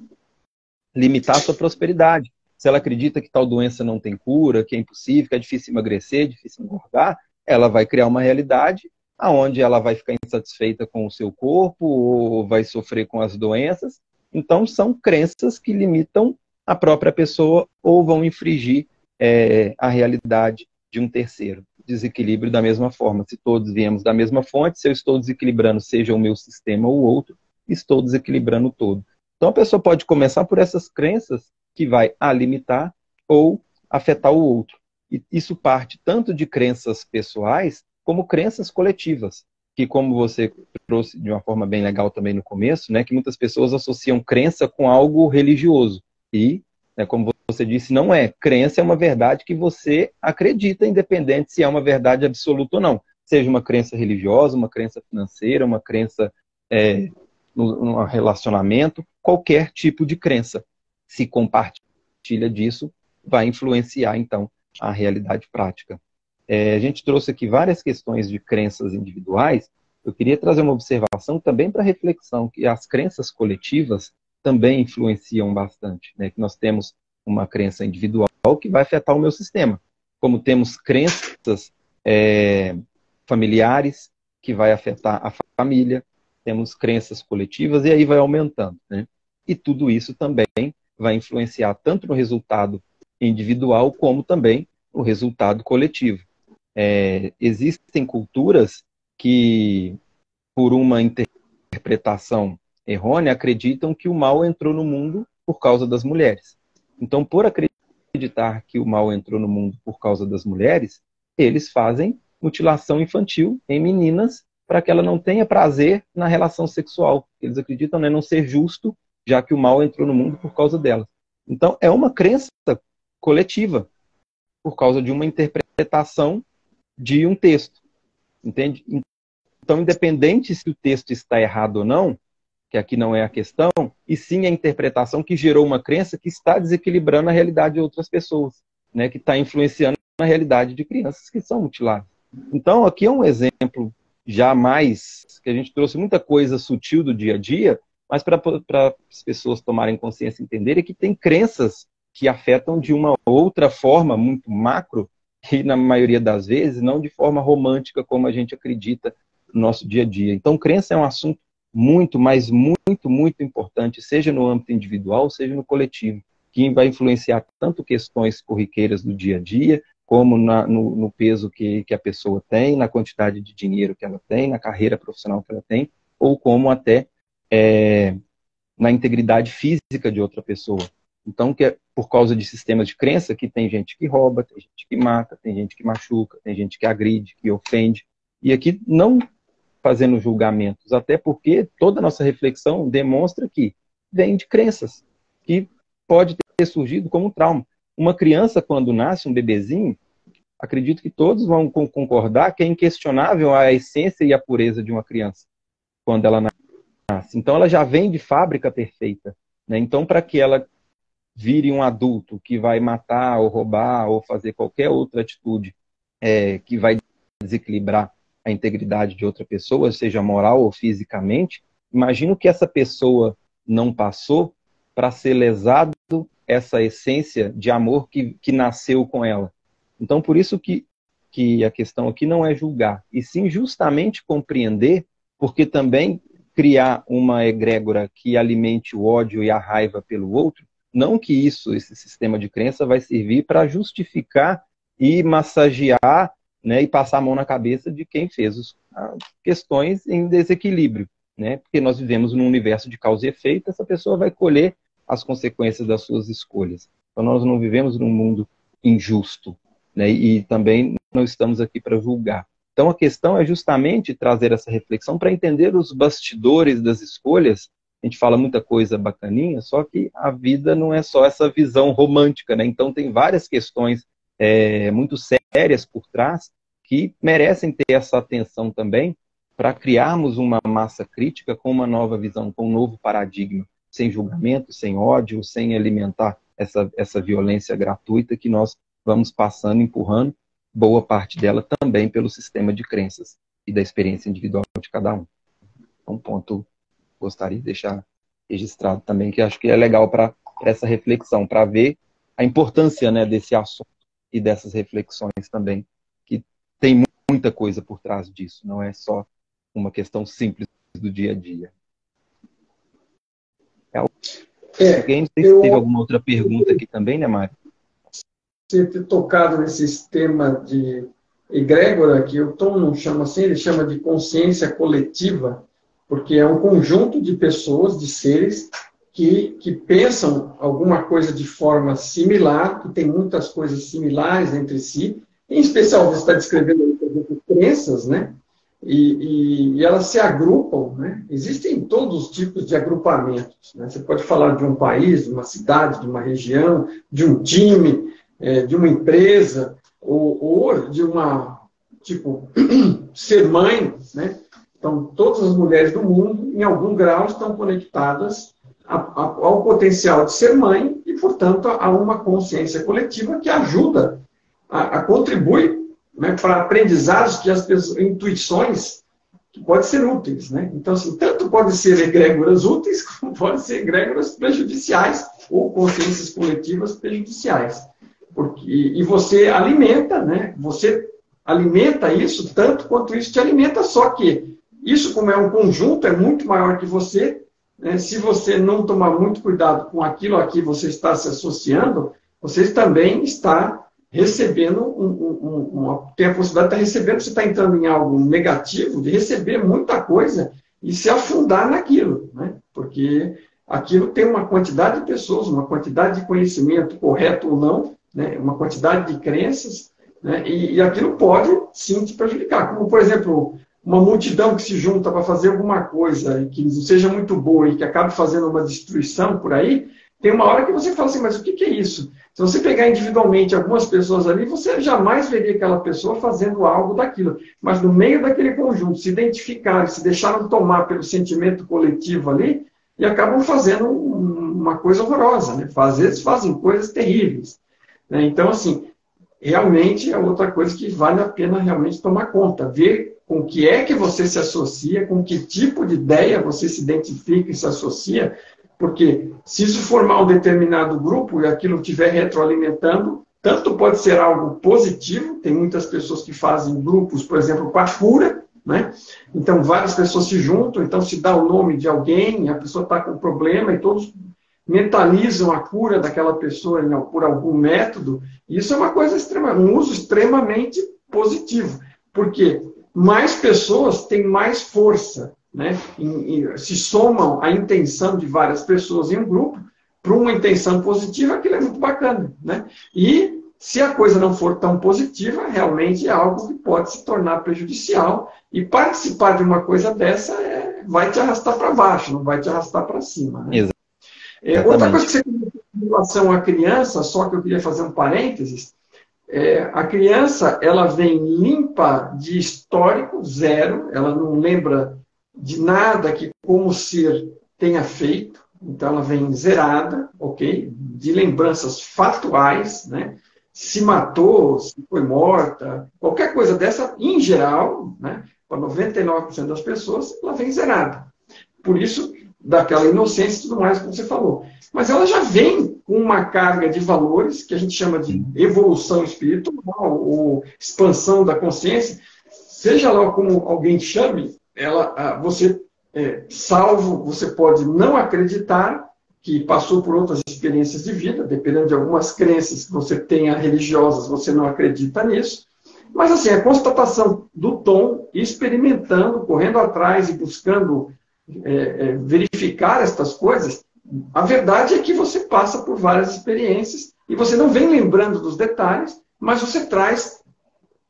limitar a sua prosperidade. Se ela acredita que tal doença não tem cura, que é impossível, que é difícil emagrecer, difícil engordar, ela vai criar uma realidade onde ela vai ficar insatisfeita com o seu corpo ou vai sofrer com as doenças. Então, são crenças que limitam a própria pessoa ou vão infringir a realidade de um terceiro. Desequilíbrio da mesma forma. Se todos viemos da mesma fonte, se eu estou desequilibrando, seja o meu sistema ou o outro, estou desequilibrando o todo. Então, a pessoa pode começar por essas crenças que vai a limitar ou afetar o outro. E isso parte tanto de crenças pessoais como crenças coletivas, que como você trouxe de uma forma bem legal também no começo, né, que muitas pessoas associam crença com algo religioso. E, né, como você disse, não é. Crença é uma verdade que você acredita, independente se é uma verdade absoluta ou não. Seja uma crença religiosa, uma crença financeira, uma crença num relacionamento, qualquer tipo de crença. Se compartilha disso, vai influenciar, então, a realidade prática. A gente trouxe aqui várias questões de crenças individuais. Eu queria trazer uma observação também para reflexão, que as crenças coletivas também influenciam bastante, né? Que nós temos uma crença individual que vai afetar o meu sistema. Como temos crenças familiares, que vai afetar a família, temos crenças coletivas, e aí vai aumentando, né? E tudo isso também vai influenciar tanto no resultado individual, como também no resultado coletivo. Existem culturas que, por uma interpretação errônea, acreditam que o mal entrou no mundo por causa das mulheres. Então, por acreditar que o mal entrou no mundo por causa das mulheres, eles fazem mutilação infantil em meninas para que ela não tenha prazer na relação sexual. Eles acreditam, né, não ser justo, já que o mal entrou no mundo por causa delas. Então, é uma crença coletiva, por causa de uma interpretação de um texto. Entende? Então, independente se o texto está errado ou não, que aqui não é a questão, e sim a interpretação que gerou uma crença que está desequilibrando a realidade de outras pessoas, né, que está influenciando a realidade de crianças que são mutiladas. Então, aqui é um exemplo jamais, que a gente trouxe muita coisa sutil do dia a dia, mas para as pessoas tomarem consciência e entenderem que tem crenças que afetam de uma outra forma, muito macro, e na maioria das vezes não de forma romântica como a gente acredita no nosso dia a dia. Então, crença é um assunto muito, mas muito, muito importante, seja no âmbito individual, seja no coletivo, que vai influenciar tanto questões corriqueiras do dia a dia, como no peso que a pessoa tem, na quantidade de dinheiro que ela tem, na carreira profissional que ela tem, ou como até na integridade física de outra pessoa. Então, que é por causa de sistemas de crença que tem gente que rouba, tem gente que mata, tem gente que machuca, tem gente que agride, que ofende. E aqui não fazendo julgamentos, até porque toda a nossa reflexão demonstra que vem de crenças, que pode ter surgido como um trauma. Uma criança, quando nasce, um bebezinho, acredito que todos vão concordar que é inquestionável a essência e a pureza de uma criança, quando ela nasce. Então, ela já vem de fábrica perfeita, né? Então, para que ela vire um adulto que vai matar, ou roubar, ou fazer qualquer outra atitude que vai desequilibrar a integridade de outra pessoa, seja moral ou fisicamente, imagino que essa pessoa não passou para ser lesado essa essência de amor que nasceu com ela. Então, por isso que a questão aqui não é julgar, e sim justamente compreender, porque também criar uma egrégora que alimente o ódio e a raiva pelo outro, não que esse sistema de crença vai servir para justificar e massagear, né, e passar a mão na cabeça de quem fez as questões em desequilíbrio, né? Porque nós vivemos num universo de causa e efeito, essa pessoa vai colher as consequências das suas escolhas. Então nós não vivemos num mundo injusto, né? E também não estamos aqui para julgar. Então a questão é justamente trazer essa reflexão para entender os bastidores das escolhas. A gente fala muita coisa bacaninha, só que a vida não é só essa visão romântica, né? Então tem várias questões muito sérias por trás que merecem ter essa atenção também para criarmos uma massa crítica com uma nova visão, com um novo paradigma, sem julgamento, sem ódio, sem alimentar essa violência gratuita que nós vamos passando, empurrando, boa parte dela também pelo sistema de crenças e da experiência individual de cada um. Um ponto gostaria de deixar registrado também, que acho que é legal para essa reflexão, para ver a importância, né, desse assunto e dessas reflexões também, que tem muita coisa por trás disso, não é só uma questão simples do dia a dia. Alguém, não sei se teve alguma outra pergunta aqui também, né, Mário? Você ter tocado nesse tema de egrégora, que o Tom não chama assim, ele chama de consciência coletiva, porque é um conjunto de pessoas, de seres, que pensam alguma coisa de forma similar, que tem muitas coisas similares entre si, em especial você está descrevendo, por exemplo, crenças, né? E elas se agrupam, né? Existem todos os tipos de agrupamentos, né? Você pode falar de um país, de uma cidade, de uma região, de um time, de uma empresa, ou de uma, tipo, ser mãe, né? Então, todas as mulheres do mundo, em algum grau, estão conectadas ao potencial de ser mãe e, portanto, a uma consciência coletiva que ajuda, a contribui, né, para aprendizados que as pessoas, intuições que podem ser úteis, né? Então, assim, tanto pode ser egrégoras úteis, como pode ser egrégoras prejudiciais ou consciências coletivas prejudiciais. E você alimenta, né? Você alimenta isso tanto quanto isso te alimenta, só que isso, como é um conjunto, é muito maior que você, né? Se você não tomar muito cuidado com aquilo a que você está se associando, você também está recebendo, tem a possibilidade de estar recebendo, você está entrando em algo negativo, de receber muita coisa e se afundar naquilo, né? Porque aquilo tem uma quantidade de pessoas, uma quantidade de conhecimento, correto ou não, né? Uma quantidade de crenças, né? E aquilo pode, sim, te prejudicar. Como, por exemplo, uma multidão que se junta para fazer alguma coisa e que não seja muito boa e que acabe fazendo uma destruição por aí, tem uma hora que você fala assim, mas o que é isso? Se você pegar individualmente algumas pessoas ali, você jamais veria aquela pessoa fazendo algo daquilo. Mas no meio daquele conjunto, se identificaram, se deixaram tomar pelo sentimento coletivo ali e acabam fazendo uma coisa horrorosa, né? Às vezes fazem coisas terríveis, né? Então, assim, realmente é outra coisa que vale a pena realmente tomar conta. Ver com que é que você se associa, com que tipo de ideia você se identifica e se associa, porque se isso formar um determinado grupo e aquilo estiver retroalimentando, tanto pode ser algo positivo, tem muitas pessoas que fazem grupos, por exemplo, para cura, né? Então várias pessoas se juntam, então se dá o nome de alguém, a pessoa está com um problema e todos mentalizam a cura daquela pessoa por algum método. Isso é uma coisa um uso extremamente positivo, porque mais pessoas têm mais força, né? Se somam a intenção de várias pessoas em um grupo para uma intenção positiva, aquilo é muito bacana, né? E se a coisa não for tão positiva, realmente é algo que pode se tornar prejudicial, e participar de uma coisa dessa vai te arrastar para baixo, não vai te arrastar para cima, né? Outra coisa que você comentou em relação à criança, só que eu queria fazer um parênteses, a criança, ela vem limpa de histórico, zero, ela não lembra de nada que como ser tenha feito, então ela vem zerada, ok? De lembranças fatuais, né? Se matou, se foi morta, qualquer coisa dessa, em geral, né? Para 99% das pessoas, ela vem zerada. Por isso, daquela inocência e tudo mais que você falou. Mas ela já vem com uma carga de valores, que a gente chama de evolução espiritual, ou expansão da consciência, seja lá como alguém chame, você salvo, você pode não acreditar que passou por outras experiências de vida, dependendo de algumas crenças que você tenha religiosas, você não acredita nisso. Mas, assim, a constatação do tom, experimentando, correndo atrás e buscando verificar estas coisas, a verdade é que você passa por várias experiências e você não vem lembrando dos detalhes, mas você traz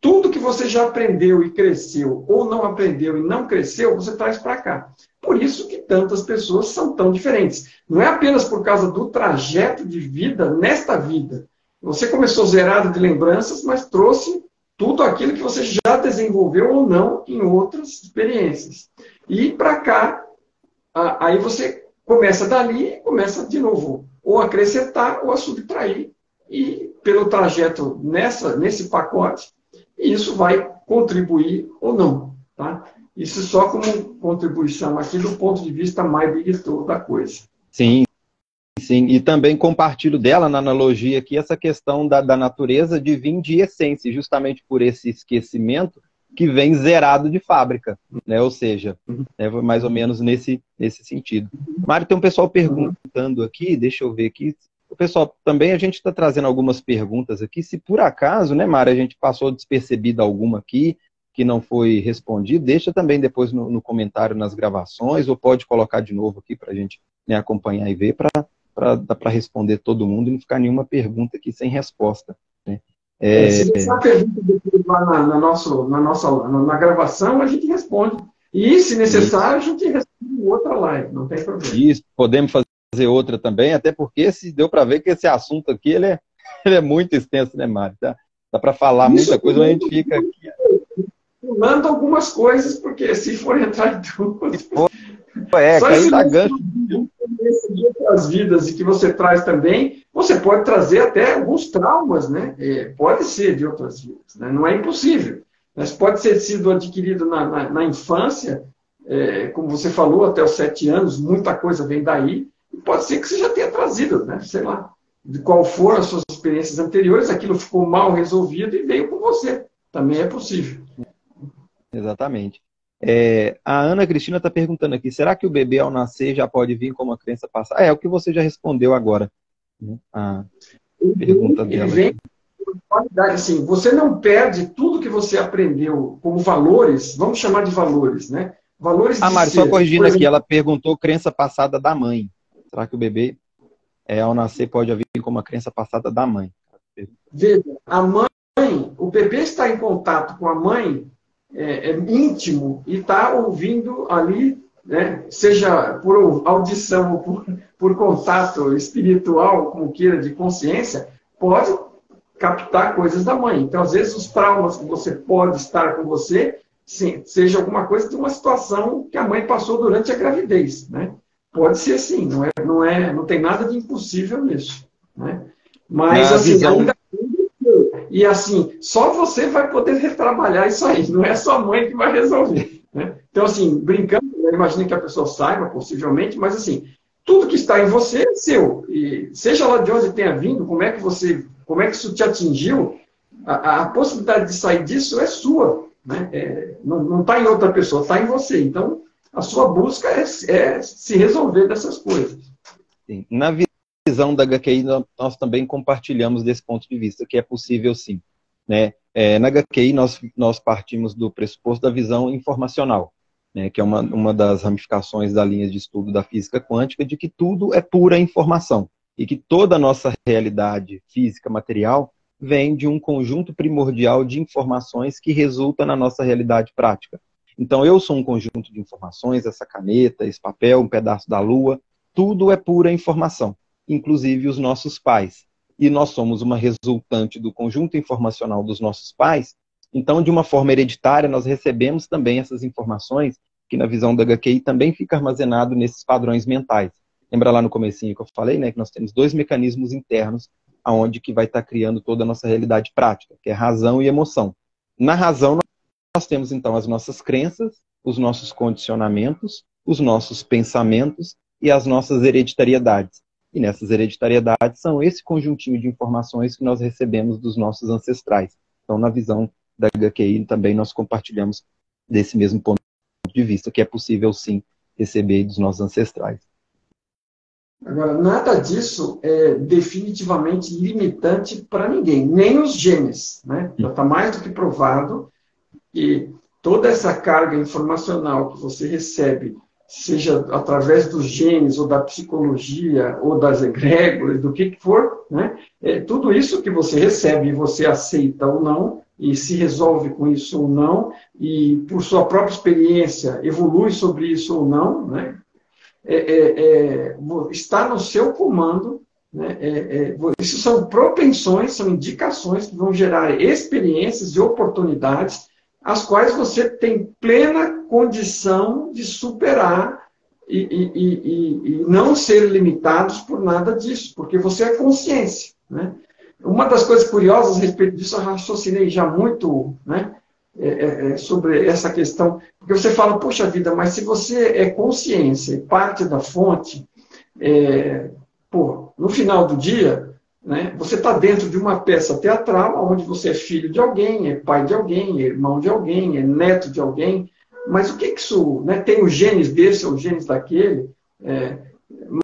tudo que você já aprendeu e cresceu, ou não aprendeu e não cresceu, você traz para cá. Por isso que tantas pessoas são tão diferentes. Não é apenas por causa do trajeto de vida nesta vida. Você começou zerado de lembranças, mas trouxe tudo aquilo que você já desenvolveu ou não em outras experiências. E para cá, aí você começa dali e começa de novo ou a acrescentar ou a subtrair. E pelo trajeto nesse pacote, isso vai contribuir ou não. Tá? Isso só como contribuição aqui do ponto de vista mais diretor da coisa. Sim, sim. E também compartilho dela, na analogia aqui, essa questão da natureza de vir de essência, justamente por esse esquecimento que vem zerado de fábrica, né? Ou seja, mais ou menos nesse sentido. Mário, tem um pessoal perguntando aqui, deixa eu ver aqui. O pessoal, também a gente está trazendo algumas perguntas aqui. Se por acaso, né, Mário, a gente passou despercebida alguma aqui, que não foi respondido, deixa também depois no comentário nas gravações, ou pode colocar de novo aqui para a gente, né, acompanhar e ver, para responder todo mundo e não ficar nenhuma pergunta aqui sem resposta, né? Se deixar a pergunta lá na gravação, a gente responde. E, se necessário, a gente responde em outra live, não tem problema. Isso, podemos fazer outra também, até porque deu para ver que esse assunto aqui ele é muito extenso, né, Mário? Dá para falar muita coisa, mas a gente fica aqui. Pulando algumas coisas, porque se for entrar em tudo. Só esse gancho de outras vidas e que você traz também, você pode trazer até alguns traumas, né? Pode ser de outras vidas, né? Não é impossível. Mas pode ter sido adquirido na infância, como você falou, até os 7 anos, muita coisa vem daí. E pode ser que você já tenha trazido, né? Sei lá, de qual foram as suas experiências anteriores, aquilo ficou mal resolvido e veio com você. Também é possível. Exatamente. A Ana Cristina está perguntando aqui, será que o bebê ao nascer já pode vir com uma crença passada? É o que você já respondeu agora, né? A pergunta dela. Assim, você não perde tudo que você aprendeu como valores, vamos chamar de valores, né? Valores de Mário, só corrigindo aqui, ela perguntou crença passada da mãe. Será que o bebê ao nascer pode vir com uma crença passada da mãe? Veja, a mãe, o bebê está em contato com a mãe, íntimo, e está ouvindo ali, né, seja por audição ou por contato espiritual, como queira, de consciência, pode captar coisas da mãe. Então, às vezes, os traumas que você pode estar com você, sim, seja alguma coisa de uma situação que a mãe passou durante a gravidez, né? Pode ser assim, não tem nada de impossível nisso, né? Mas, assim, ainda... E assim, só você vai poder retrabalhar isso aí, não é sua mãe que vai resolver, né? Então, assim, brincando, eu imagino que a pessoa saiba, possivelmente, mas assim, tudo que está em você é seu. E seja lá de onde tenha vindo, como é que isso te atingiu, a possibilidade de sair disso é sua, né? Não está em outra pessoa, está em você. Então, a sua busca é se resolver dessas coisas. Sim. Na visão da HQI, nós também compartilhamos desse ponto de vista, que é possível sim, né? Na HQI, nós partimos do pressuposto da visão informacional, né? Que é uma das ramificações da linha de estudo da física quântica, de que tudo é pura informação, e que toda a nossa realidade física, material, vem de um conjunto primordial de informações que resulta na nossa realidade prática. Então, eu sou um conjunto de informações, essa caneta, esse papel, um pedaço da lua, tudo é pura informação, inclusive os nossos pais. E nós somos uma resultante do conjunto informacional dos nossos pais, então, de uma forma hereditária, nós recebemos também essas informações, que na visão da HQI também fica armazenado nesses padrões mentais. Lembra lá no comecinho que eu falei, né, que nós temos dois mecanismos internos, aonde que vai estar criando toda a nossa realidade prática, que é razão e emoção. Na razão, nós temos, então, as nossas crenças, os nossos condicionamentos, os nossos pensamentos e as nossas hereditariedades. E nessas hereditariedades são esse conjuntinho de informações que nós recebemos dos nossos ancestrais. Então, na visão da HQI, também nós compartilhamos desse mesmo ponto de vista, que é possível, sim, receber dos nossos ancestrais. Agora, nada disso é definitivamente limitante para ninguém, nem os genes, né? Já está mais do que provado que toda essa carga informacional que você recebe, seja através dos genes, ou da psicologia, ou das egrégoras, do que for, né? Tudo isso que você recebe, você aceita ou não, e se resolve com isso ou não, e por sua própria experiência evolui sobre isso ou não, né? Está no seu comando, né? Isso são propensões, são indicações que vão gerar experiências e oportunidades as quais você tem plena condição de superar e não ser limitados por nada disso, porque você é consciência, né? Uma das coisas curiosas a respeito disso, eu raciocinei já muito, né, sobre essa questão, porque você fala, poxa vida, mas se você é consciência e parte da fonte, no final do dia, né, você está dentro de uma peça teatral, onde você é filho de alguém, é pai de alguém, é irmão de alguém, é neto de alguém, mas o que isso, né, tem os genes desse ou os genes daquele,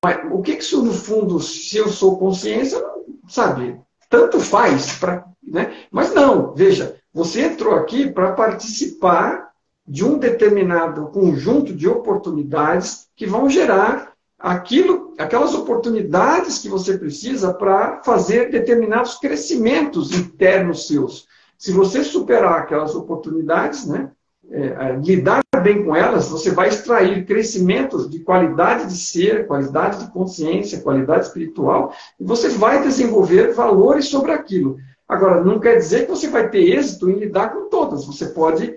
mas o que isso, no fundo, se eu sou consciência, sabe, tanto faz, né? Mas não, veja, você entrou aqui para participar de um determinado conjunto de oportunidades que vão gerar aquelas oportunidades que você precisa para fazer determinados crescimentos internos seus. Se você superar aquelas oportunidades, né, lidar bem com elas, você vai extrair crescimentos de qualidade de ser, qualidade de consciência, qualidade espiritual, e você vai desenvolver valores sobre aquilo. Agora, não quer dizer que você vai ter êxito em lidar com todas. Você pode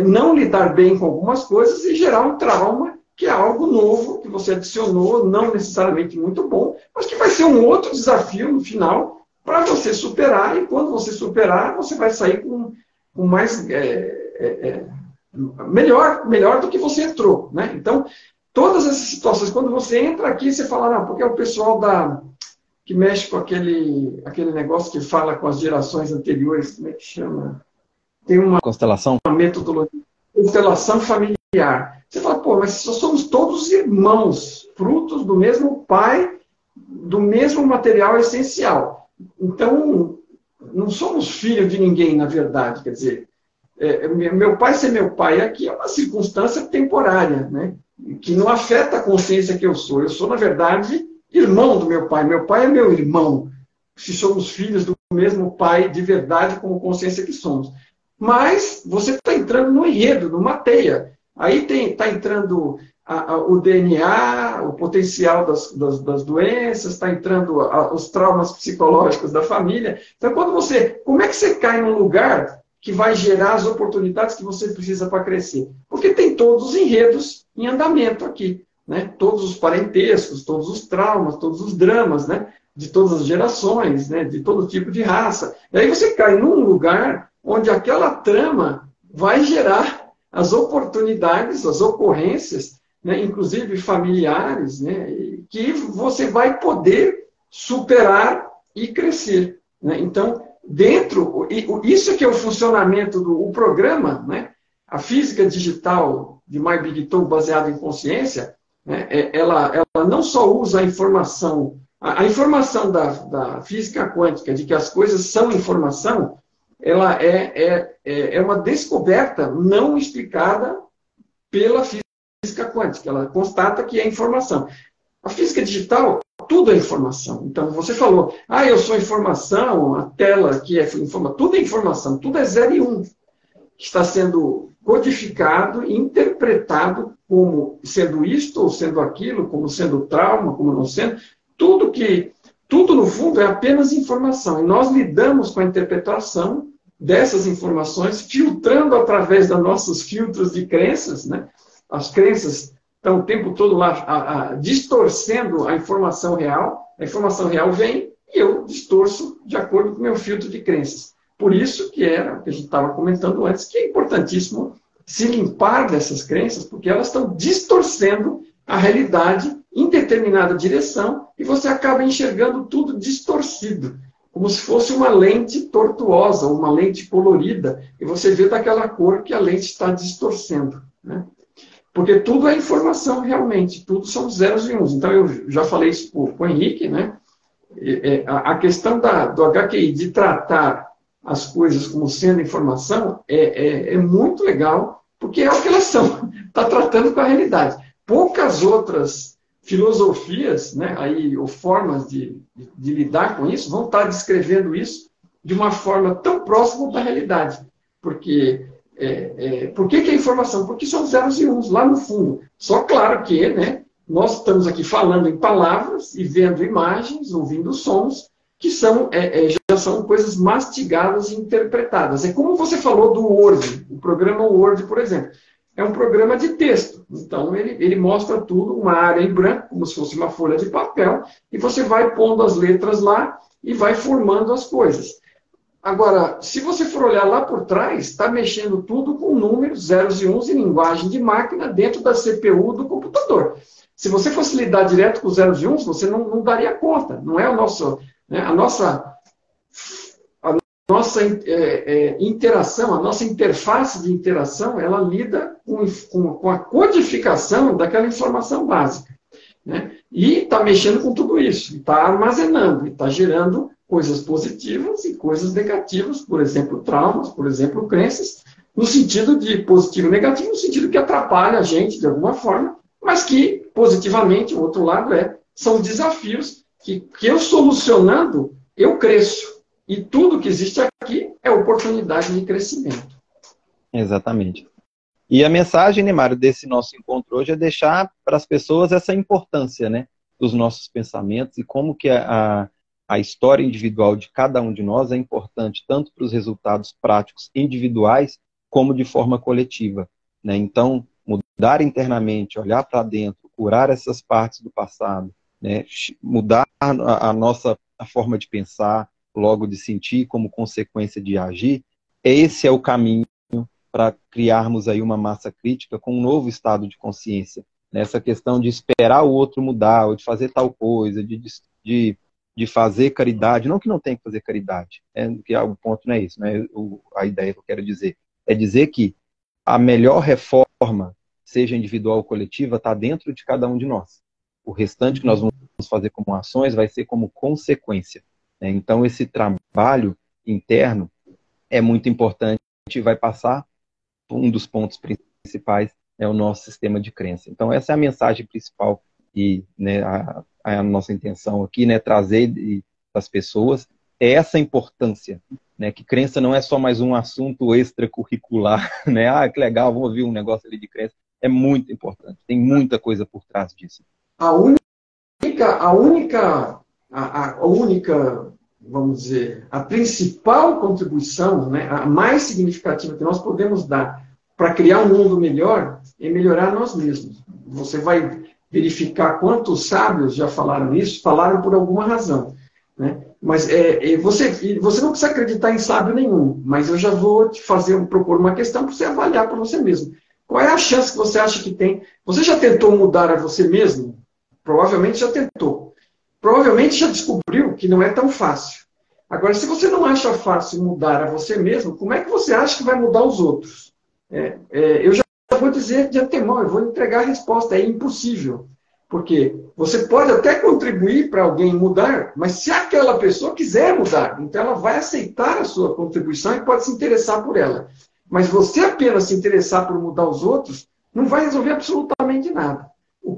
não lidar bem com algumas coisas e gerar um trauma, que é algo novo, que você adicionou, não necessariamente muito bom, mas que vai ser um outro desafio no final para você superar, e quando você superar, você vai sair com mais... melhor do que você entrou, né? Então, todas essas situações, quando você entra aqui, você fala, não, porque é o pessoal que mexe com aquele negócio que fala com as gerações anteriores, como é que chama? Tem uma metodologia, constelação familiar. Você fala, pô, mas só somos todos irmãos, frutos do mesmo pai, do mesmo material essencial. Então, não somos filhos de ninguém, na verdade, quer dizer, meu pai ser meu pai aqui é uma circunstância temporária, né? Que não afeta a consciência que eu sou. Eu sou, na verdade, irmão do meu pai. Meu pai é meu irmão. Se somos filhos do mesmo pai de verdade, como consciência que somos. Mas você está entrando no enredo, numa teia. Aí está entrando o DNA, o potencial das doenças, está entrando os traumas psicológicos da família. Então, como é que você cai num lugar que vai gerar as oportunidades que você precisa para crescer? Porque tem todos os enredos em andamento aqui, né? Todos os parentescos, todos os traumas, todos os dramas, né? De todas as gerações, né? De todo tipo de raça. E aí você cai num lugar onde aquela trama vai gerar as oportunidades, as ocorrências, né? Inclusive familiares, né? Que você vai poder superar e crescer, né? Então, isso que é o funcionamento do programa, né? A física digital de My Big Tool baseada em consciência, né, ela não só usa a informação, a informação da física quântica, de que as coisas são informação, ela é uma descoberta não explicada pela física quântica. Ela constata que é informação. A física digital, tudo é informação. Então, você falou, eu sou informação, a tela que é informação, tudo é informação, tudo é 0 e 1. Está sendo codificado e interpretado como sendo isto ou sendo aquilo, como sendo trauma, como não sendo. Tudo no fundo é apenas informação. E nós lidamos com a interpretação dessas informações, filtrando através dos nossos filtros de crenças, né? As crenças estão o tempo todo lá distorcendo a informação real. A informação real vem e eu distorço de acordo com o meu filtro de crenças. Por isso que era o que a gente estava comentando antes, que é importantíssimo se limpar dessas crenças, porque elas estão distorcendo a realidade em determinada direção e você acaba enxergando tudo distorcido, como se fosse uma lente tortuosa, uma lente colorida, e você vê daquela cor que a lente está distorcendo, né? Porque tudo é informação realmente, tudo são zeros e uns. Então eu já falei isso com o Henrique, né? A questão do HQI, de tratar as coisas como sendo informação, é muito legal, porque é o que elas são, está tratando com a realidade. Poucas outras filosofias, né, ou formas de lidar com isso, vão estar descrevendo isso de uma forma tão próxima da realidade. Porque, por que é informação? Porque são zeros e uns lá no fundo. Só claro que, né, nós estamos aqui falando em palavras e vendo imagens, ouvindo sons, que já são coisas mastigadas e interpretadas. É como você falou do Word, o programa Word, por exemplo. É um programa de texto. Então, ele mostra tudo, uma área em branco, como se fosse uma folha de papel, e você vai pondo as letras lá e vai formando as coisas. Agora, se você for olhar lá por trás, está mexendo tudo com números, zeros e uns, em linguagem de máquina, dentro da CPU do computador. Se você fosse lidar direto com zeros e uns, você não daria conta. Não é o nosso... Né, a nossa interação, a nossa interface de interação, ela lida com a codificação daquela informação básica, né? E está mexendo com tudo isso, está armazenando, está gerando coisas positivas e coisas negativas, por exemplo, traumas, por exemplo, crenças, no sentido de positivo e negativo, no sentido que atrapalha a gente de alguma forma, mas que, positivamente, o outro lado são desafios que eu solucionando, eu cresço. E tudo que existe aqui é oportunidade de crescimento. Exatamente. E a mensagem, né, Mário, desse nosso encontro hoje é deixar para as pessoas essa importância, né, dos nossos pensamentos e como que a história individual de cada um de nós é importante tanto para os resultados práticos individuais como de forma coletiva, né? Então, mudar internamente, olhar para dentro, curar essas partes do passado, né, mudar a forma de pensar, logo de sentir como consequência de agir, esse é o caminho para criarmos aí uma massa crítica com um novo estado de consciência. Nessa questão de esperar o outro mudar, ou de fazer tal coisa, de fazer caridade, não que não tenha que fazer caridade, que o ponto não é isso, né? A ideia que eu quero dizer é dizer que a melhor reforma, seja individual ou coletiva, está dentro de cada um de nós. O restante que nós vamos fazer como ações vai ser como consequência. Então, esse trabalho interno é muito importante e vai passar por um dos pontos principais, o nosso sistema de crença. Então, essa é a mensagem principal e, né, a nossa intenção aqui, né, trazer para as pessoas essa importância, né, que crença não é só mais um assunto extracurricular, né? Que legal, vamos ouvir um negócio ali de crença. É muito importante, tem muita coisa por trás disso. A única, vamos dizer, a principal contribuição, né, a mais significativa que nós podemos dar para criar um mundo melhor é melhorar nós mesmos. Você vai verificar quantos sábios já falaram isso, falaram por alguma razão, né? Mas você não precisa acreditar em sábio nenhum, mas eu já vou te propor uma questão para você avaliar para você mesmo. Qual é a chance que você acha que tem? Você já tentou mudar a você mesmo? Provavelmente já tentou. Provavelmente já descobriu que não é tão fácil. Agora, se você não acha fácil mudar a você mesmo, como é que você acha que vai mudar os outros? Eu já vou dizer de antemão, eu vou entregar a resposta, é impossível. Porque você pode até contribuir para alguém mudar, mas se aquela pessoa quiser mudar, então ela vai aceitar a sua contribuição e pode se interessar por ela. Mas você apenas se interessar por mudar os outros, não vai resolver absolutamente nada. O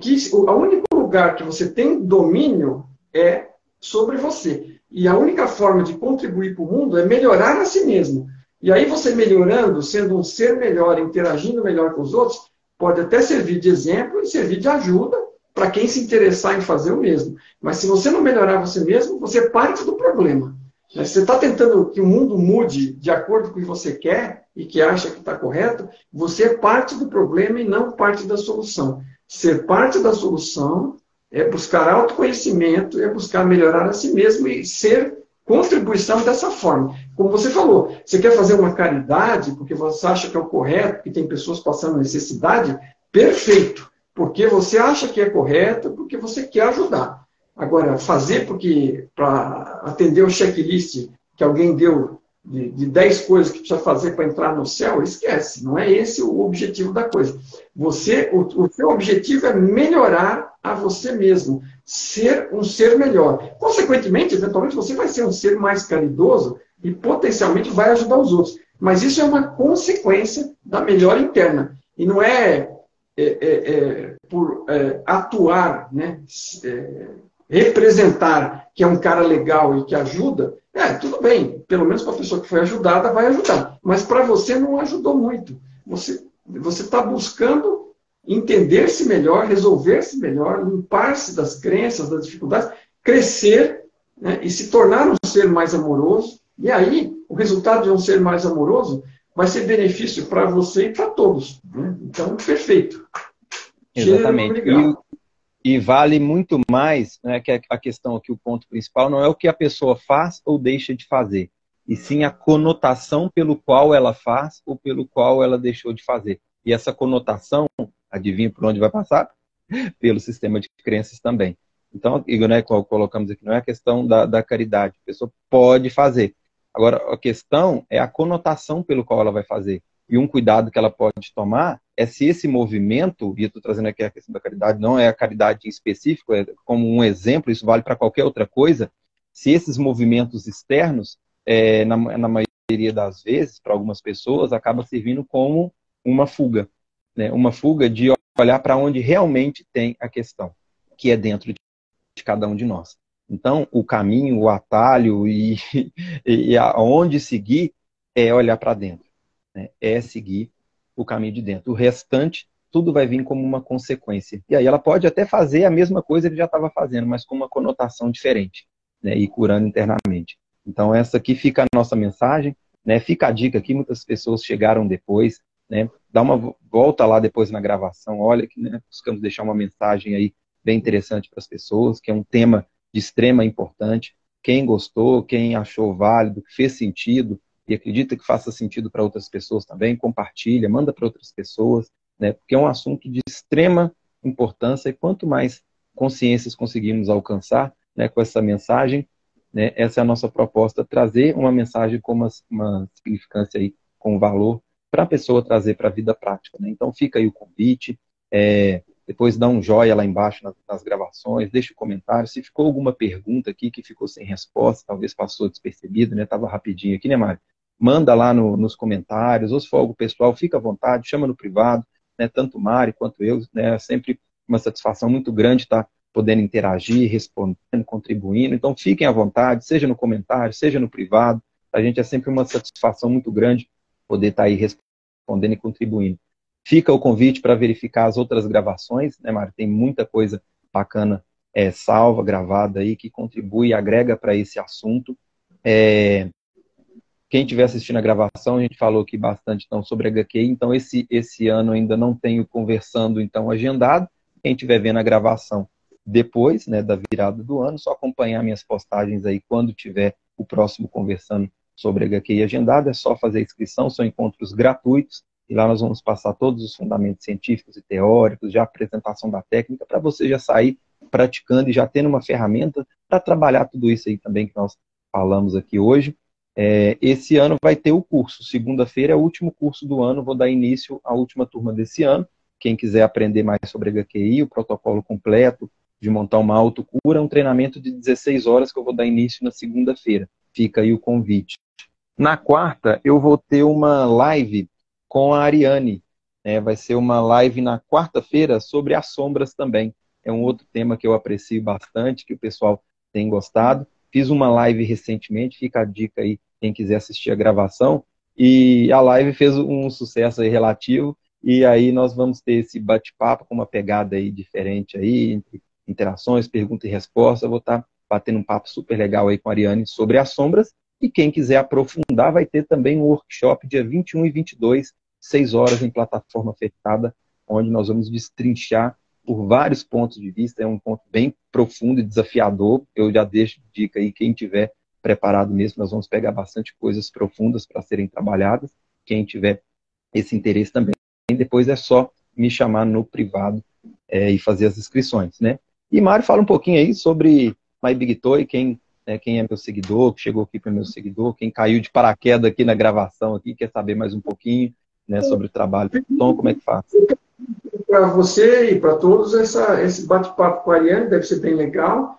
único lugar que você tem domínio é sobre você. E a única forma de contribuir para o mundo é melhorar a si mesmo. E aí você melhorando, sendo um ser melhor, interagindo melhor com os outros, pode até servir de exemplo e servir de ajuda para quem se interessar em fazer o mesmo. Mas se você não melhorar você mesmo, você é parte do problema. Se você está tentando que o mundo mude de acordo com o que você quer e que acha que está correto, você é parte do problema e não parte da solução. Ser parte da solução é buscar autoconhecimento, é buscar melhorar a si mesmo e ser contribuição dessa forma. Como você falou, você quer fazer uma caridade porque você acha que é o correto, que tem pessoas passando necessidade, perfeito. Porque você acha que é correto, porque você quer ajudar. Agora, fazer para atender o checklist que alguém deu de 10 coisas que precisa fazer para entrar no céu, esquece. Não é esse o objetivo da coisa. O seu objetivo é melhorar a você mesmo. Ser um ser melhor. Consequentemente, eventualmente, você vai ser um ser mais caridoso e potencialmente vai ajudar os outros. Mas isso é uma consequência da melhora interna. E não é por atuar, né? Representar que é um cara legal e que ajuda, tudo bem, pelo menos para a pessoa que foi ajudada, vai ajudar. Mas para você não ajudou muito. Você está buscando entender-se melhor, resolver-se melhor, limpar-se das crenças, das dificuldades, crescer, né, e se tornar um ser mais amoroso. E aí, o resultado de um ser mais amoroso vai ser benefício para você e para todos. Né? Então, perfeito. Exatamente. E vale muito mais, né, que a questão aqui, o ponto principal, não é o que a pessoa faz ou deixa de fazer, e sim a conotação pelo qual ela faz ou pelo qual ela deixou de fazer. E essa conotação, adivinha por onde vai passar? Pelo sistema de crenças também. Então, Igor, né, colocamos aqui, não é a questão da caridade. A pessoa pode fazer. Agora, a questão é a conotação pelo qual ela vai fazer. E um cuidado que ela pode tomar é se esse movimento, e eu estou trazendo aqui a questão da caridade, não é a caridade em específico, é como um exemplo, isso vale para qualquer outra coisa, se esses movimentos externos, na maioria das vezes, para algumas pessoas, acaba servindo como uma fuga. Né? Uma fuga de olhar para onde realmente tem a questão, que é dentro de cada um de nós. Então, o caminho, o atalho e aonde seguir é olhar para dentro. Né? É seguir o caminho de dentro. O restante, tudo vai vir como uma consequência. E aí ela pode até fazer a mesma coisa que ele já estava fazendo, mas com uma conotação diferente, né? E curando internamente. Então essa aqui fica a nossa mensagem, né? Fica a dica aqui, muitas pessoas chegaram depois, né? Dá uma volta lá depois na gravação, olha que, né, buscamos deixar uma mensagem aí bem interessante para as pessoas, que é um tema de extrema importância. Quem gostou, quem achou válido, que fez sentido, e acredita que faça sentido para outras pessoas também, compartilha, manda para outras pessoas, né? Porque é um assunto de extrema importância e quanto mais consciências conseguimos alcançar, né, com essa mensagem, né, essa é a nossa proposta, trazer uma mensagem com uma significância aí, com valor, para a pessoa trazer para a vida prática. Né? Então fica aí o convite, depois dá um joinha lá embaixo nas gravações, deixa um comentário, se ficou alguma pergunta aqui que ficou sem resposta, talvez passou despercebido, né? Estava rapidinho aqui, né, Mário? Manda lá nos comentários, ou se for algo pessoal, fica à vontade, chama no privado, né? Tanto o Mário quanto eu, né? É sempre uma satisfação muito grande estar podendo interagir, respondendo, contribuindo. Então fiquem à vontade, seja no comentário, seja no privado. A gente é sempre uma satisfação muito grande poder estar aí respondendo e contribuindo. Fica o convite para verificar as outras gravações, né, Mário? Tem muita coisa bacana salva, gravada aí, que contribui e agrega para esse assunto. Quem estiver assistindo a gravação, a gente falou aqui bastante então, sobre HQ, então esse ano ainda não tenho conversando então agendado. Quem estiver vendo a gravação depois, né, da virada do ano, só acompanhar minhas postagens aí quando tiver o próximo conversando sobre HQ agendado, é só fazer a inscrição, são encontros gratuitos, e lá nós vamos passar todos os fundamentos científicos e teóricos, já a apresentação da técnica, para você já sair praticando e já tendo uma ferramenta para trabalhar tudo isso aí também que nós falamos aqui hoje. Esse ano vai ter o curso, segunda-feira é o último curso do ano, vou dar início à última turma desse ano, Quem quiser aprender mais sobre HQI, o protocolo completo de montar uma autocura, é um treinamento de 16 horas que eu vou dar início na segunda-feira. Fica aí o convite. Na quarta, eu vou ter uma live com a Ariane. Vai ser uma live na quarta-feira sobre as sombras também. É um outro tema que eu aprecio bastante, que o pessoal tem gostado. Fiz uma live recentemente, fica a dica aí, quem quiser assistir a gravação. E a live fez um sucesso aí relativo. E aí nós vamos ter esse bate-papo com uma pegada aí diferente aí, entre interações, pergunta e resposta. Eu vou estar batendo um papo super legal aí com a Ariane sobre as sombras. E quem quiser aprofundar, vai ter também um workshop dia 21 e 22, 6 horas em plataforma fechada, onde nós vamos destrinchar por vários pontos de vista. É um ponto bem profundo e desafiador. Eu já deixo dica aí, quem tiver preparado mesmo, nós vamos pegar bastante coisas profundas para serem trabalhadas. Quem tiver esse interesse também, depois é só me chamar no privado e fazer as inscrições, né? E Mário, fala um pouquinho aí sobre My Big Toy, quem é meu seguidor, que chegou aqui para meu seguidor, quem caiu de paraquedas aqui na gravação, aqui, quer saber mais um pouquinho, né, sobre o trabalho do Tom, como é que faz? Para você e para todos, esse bate-papo com a Ariane deve ser bem legal.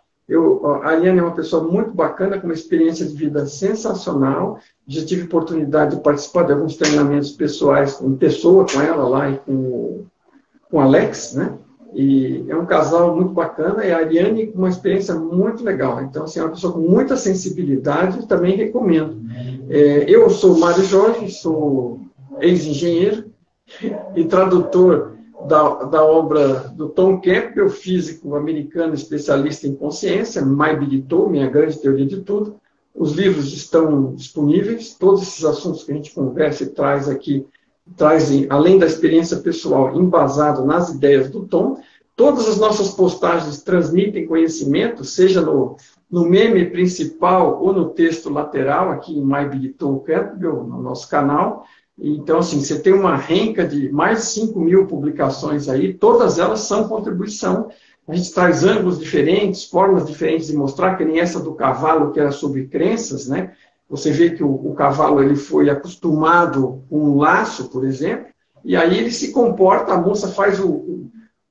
A Ariane é uma pessoa muito bacana, com uma experiência de vida sensacional. Já tive oportunidade de participar de alguns treinamentos pessoais, em pessoa com ela lá e com o Alex, né? E é um casal muito bacana, e a Ariane com uma experiência muito legal. Então, assim, é uma pessoa com muita sensibilidade, também recomendo. Eu sou Mário Jorge, sou ex-engenheiro e tradutor da obra do Tom Campbell, físico americano especialista em consciência, My Big Toe, Minha Grande Teoria de Tudo. Os livros estão disponíveis, todos esses assuntos que a gente conversa e traz aqui, trazem, além da experiência pessoal, embasado nas ideias do Tom. Todas as nossas postagens transmitem conhecimento, seja no meme principal ou no texto lateral, aqui em My Big Toe Campbell, no nosso canal. Então, assim, você tem uma renca de mais de 5.000 publicações aí, todas elas são contribuição. A gente traz ângulos diferentes, formas diferentes de mostrar, que nem essa do cavalo, que era sobre crenças, né? Você vê que o cavalo ele foi acostumado com um laço, por exemplo, e aí ele se comporta, a moça faz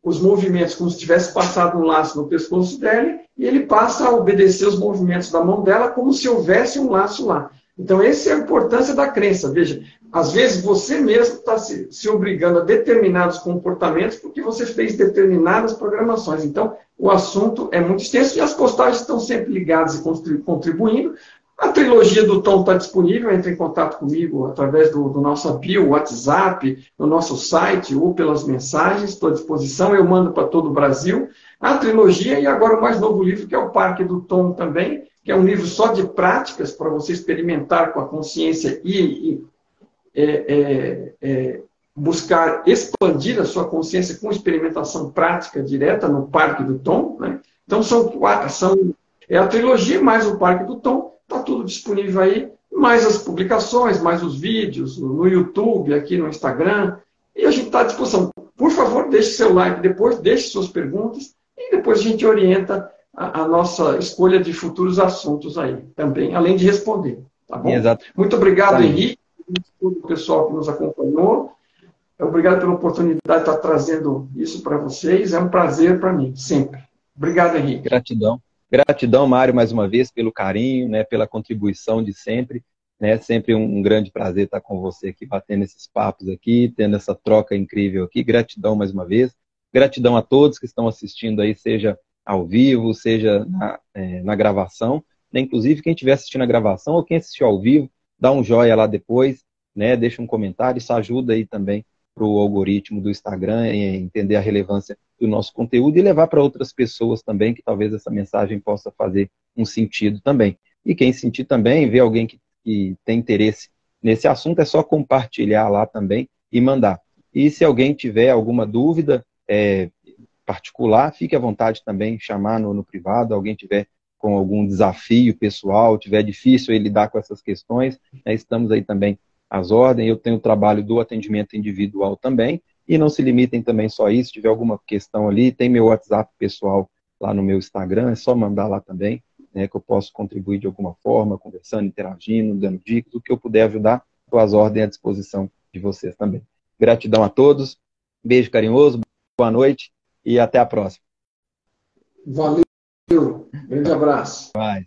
os movimentos como se tivesse passado um laço no pescoço dela, e ele passa a obedecer os movimentos da mão dela como se houvesse um laço lá. Então, essa é a importância da crença. Veja, às vezes você mesmo está se obrigando a determinados comportamentos porque você fez determinadas programações. Então, o assunto é muito extenso e as postagens estão sempre ligadas e contribuindo. A trilogia do Tom está disponível, entre em contato comigo através do nosso bio, WhatsApp, no nosso site ou pelas mensagens, estou à disposição, eu mando para todo o Brasil. A trilogia e agora o mais novo livro, que é o Parque do Tom também, que é um livro só de práticas para você experimentar com a consciência e buscar expandir a sua consciência com experimentação prática direta no Parque do Tom, né? Então é a trilogia mais o Parque do Tom, está tudo disponível aí, mais as publicações, mais os vídeos no YouTube, aqui no Instagram, e a gente está à disposição. Por favor, deixe seu like depois, deixe suas perguntas, e depois a gente orienta a nossa escolha de futuros assuntos aí também, além de responder, tá bom? Exato. Muito obrigado, Henrique, todo o pessoal que nos acompanhou. Obrigado pela oportunidade de estar trazendo isso para vocês. É um prazer para mim, sempre. Obrigado, Henrique. Gratidão. Gratidão, Mário, mais uma vez, pelo carinho, né, pela contribuição de sempre. Né, sempre um grande prazer estar com você aqui, batendo esses papos aqui, tendo essa troca incrível aqui. Gratidão mais uma vez. Gratidão a todos que estão assistindo aí, seja ao vivo, seja na gravação. Né, inclusive, quem estiver assistindo a gravação ou quem assistiu ao vivo, dá um joinha lá depois, né, deixa um comentário. Isso ajuda aí também para o algoritmo do Instagram entender a relevância do nosso conteúdo e levar para outras pessoas também, que talvez essa mensagem possa fazer um sentido também. E quem sentir também, ver alguém que tem interesse nesse assunto, é só compartilhar lá também e mandar. E se alguém tiver alguma dúvida particular, fique à vontade também, chamar no privado, alguém tiver com algum desafio pessoal, tiver difícil lidar com essas questões, né, estamos aí também às ordens. Eu tenho o trabalho do atendimento individual também, e não se limitem também só a isso. Se tiver alguma questão ali, tem meu WhatsApp pessoal lá no meu Instagram, é só mandar lá também, né, que eu posso contribuir de alguma forma, conversando, interagindo, dando dicas, o que eu puder ajudar, estou às ordens à disposição de vocês também. Gratidão a todos, Beijo carinhoso, boa noite e até a próxima. Valeu. Grande abraço. Vai.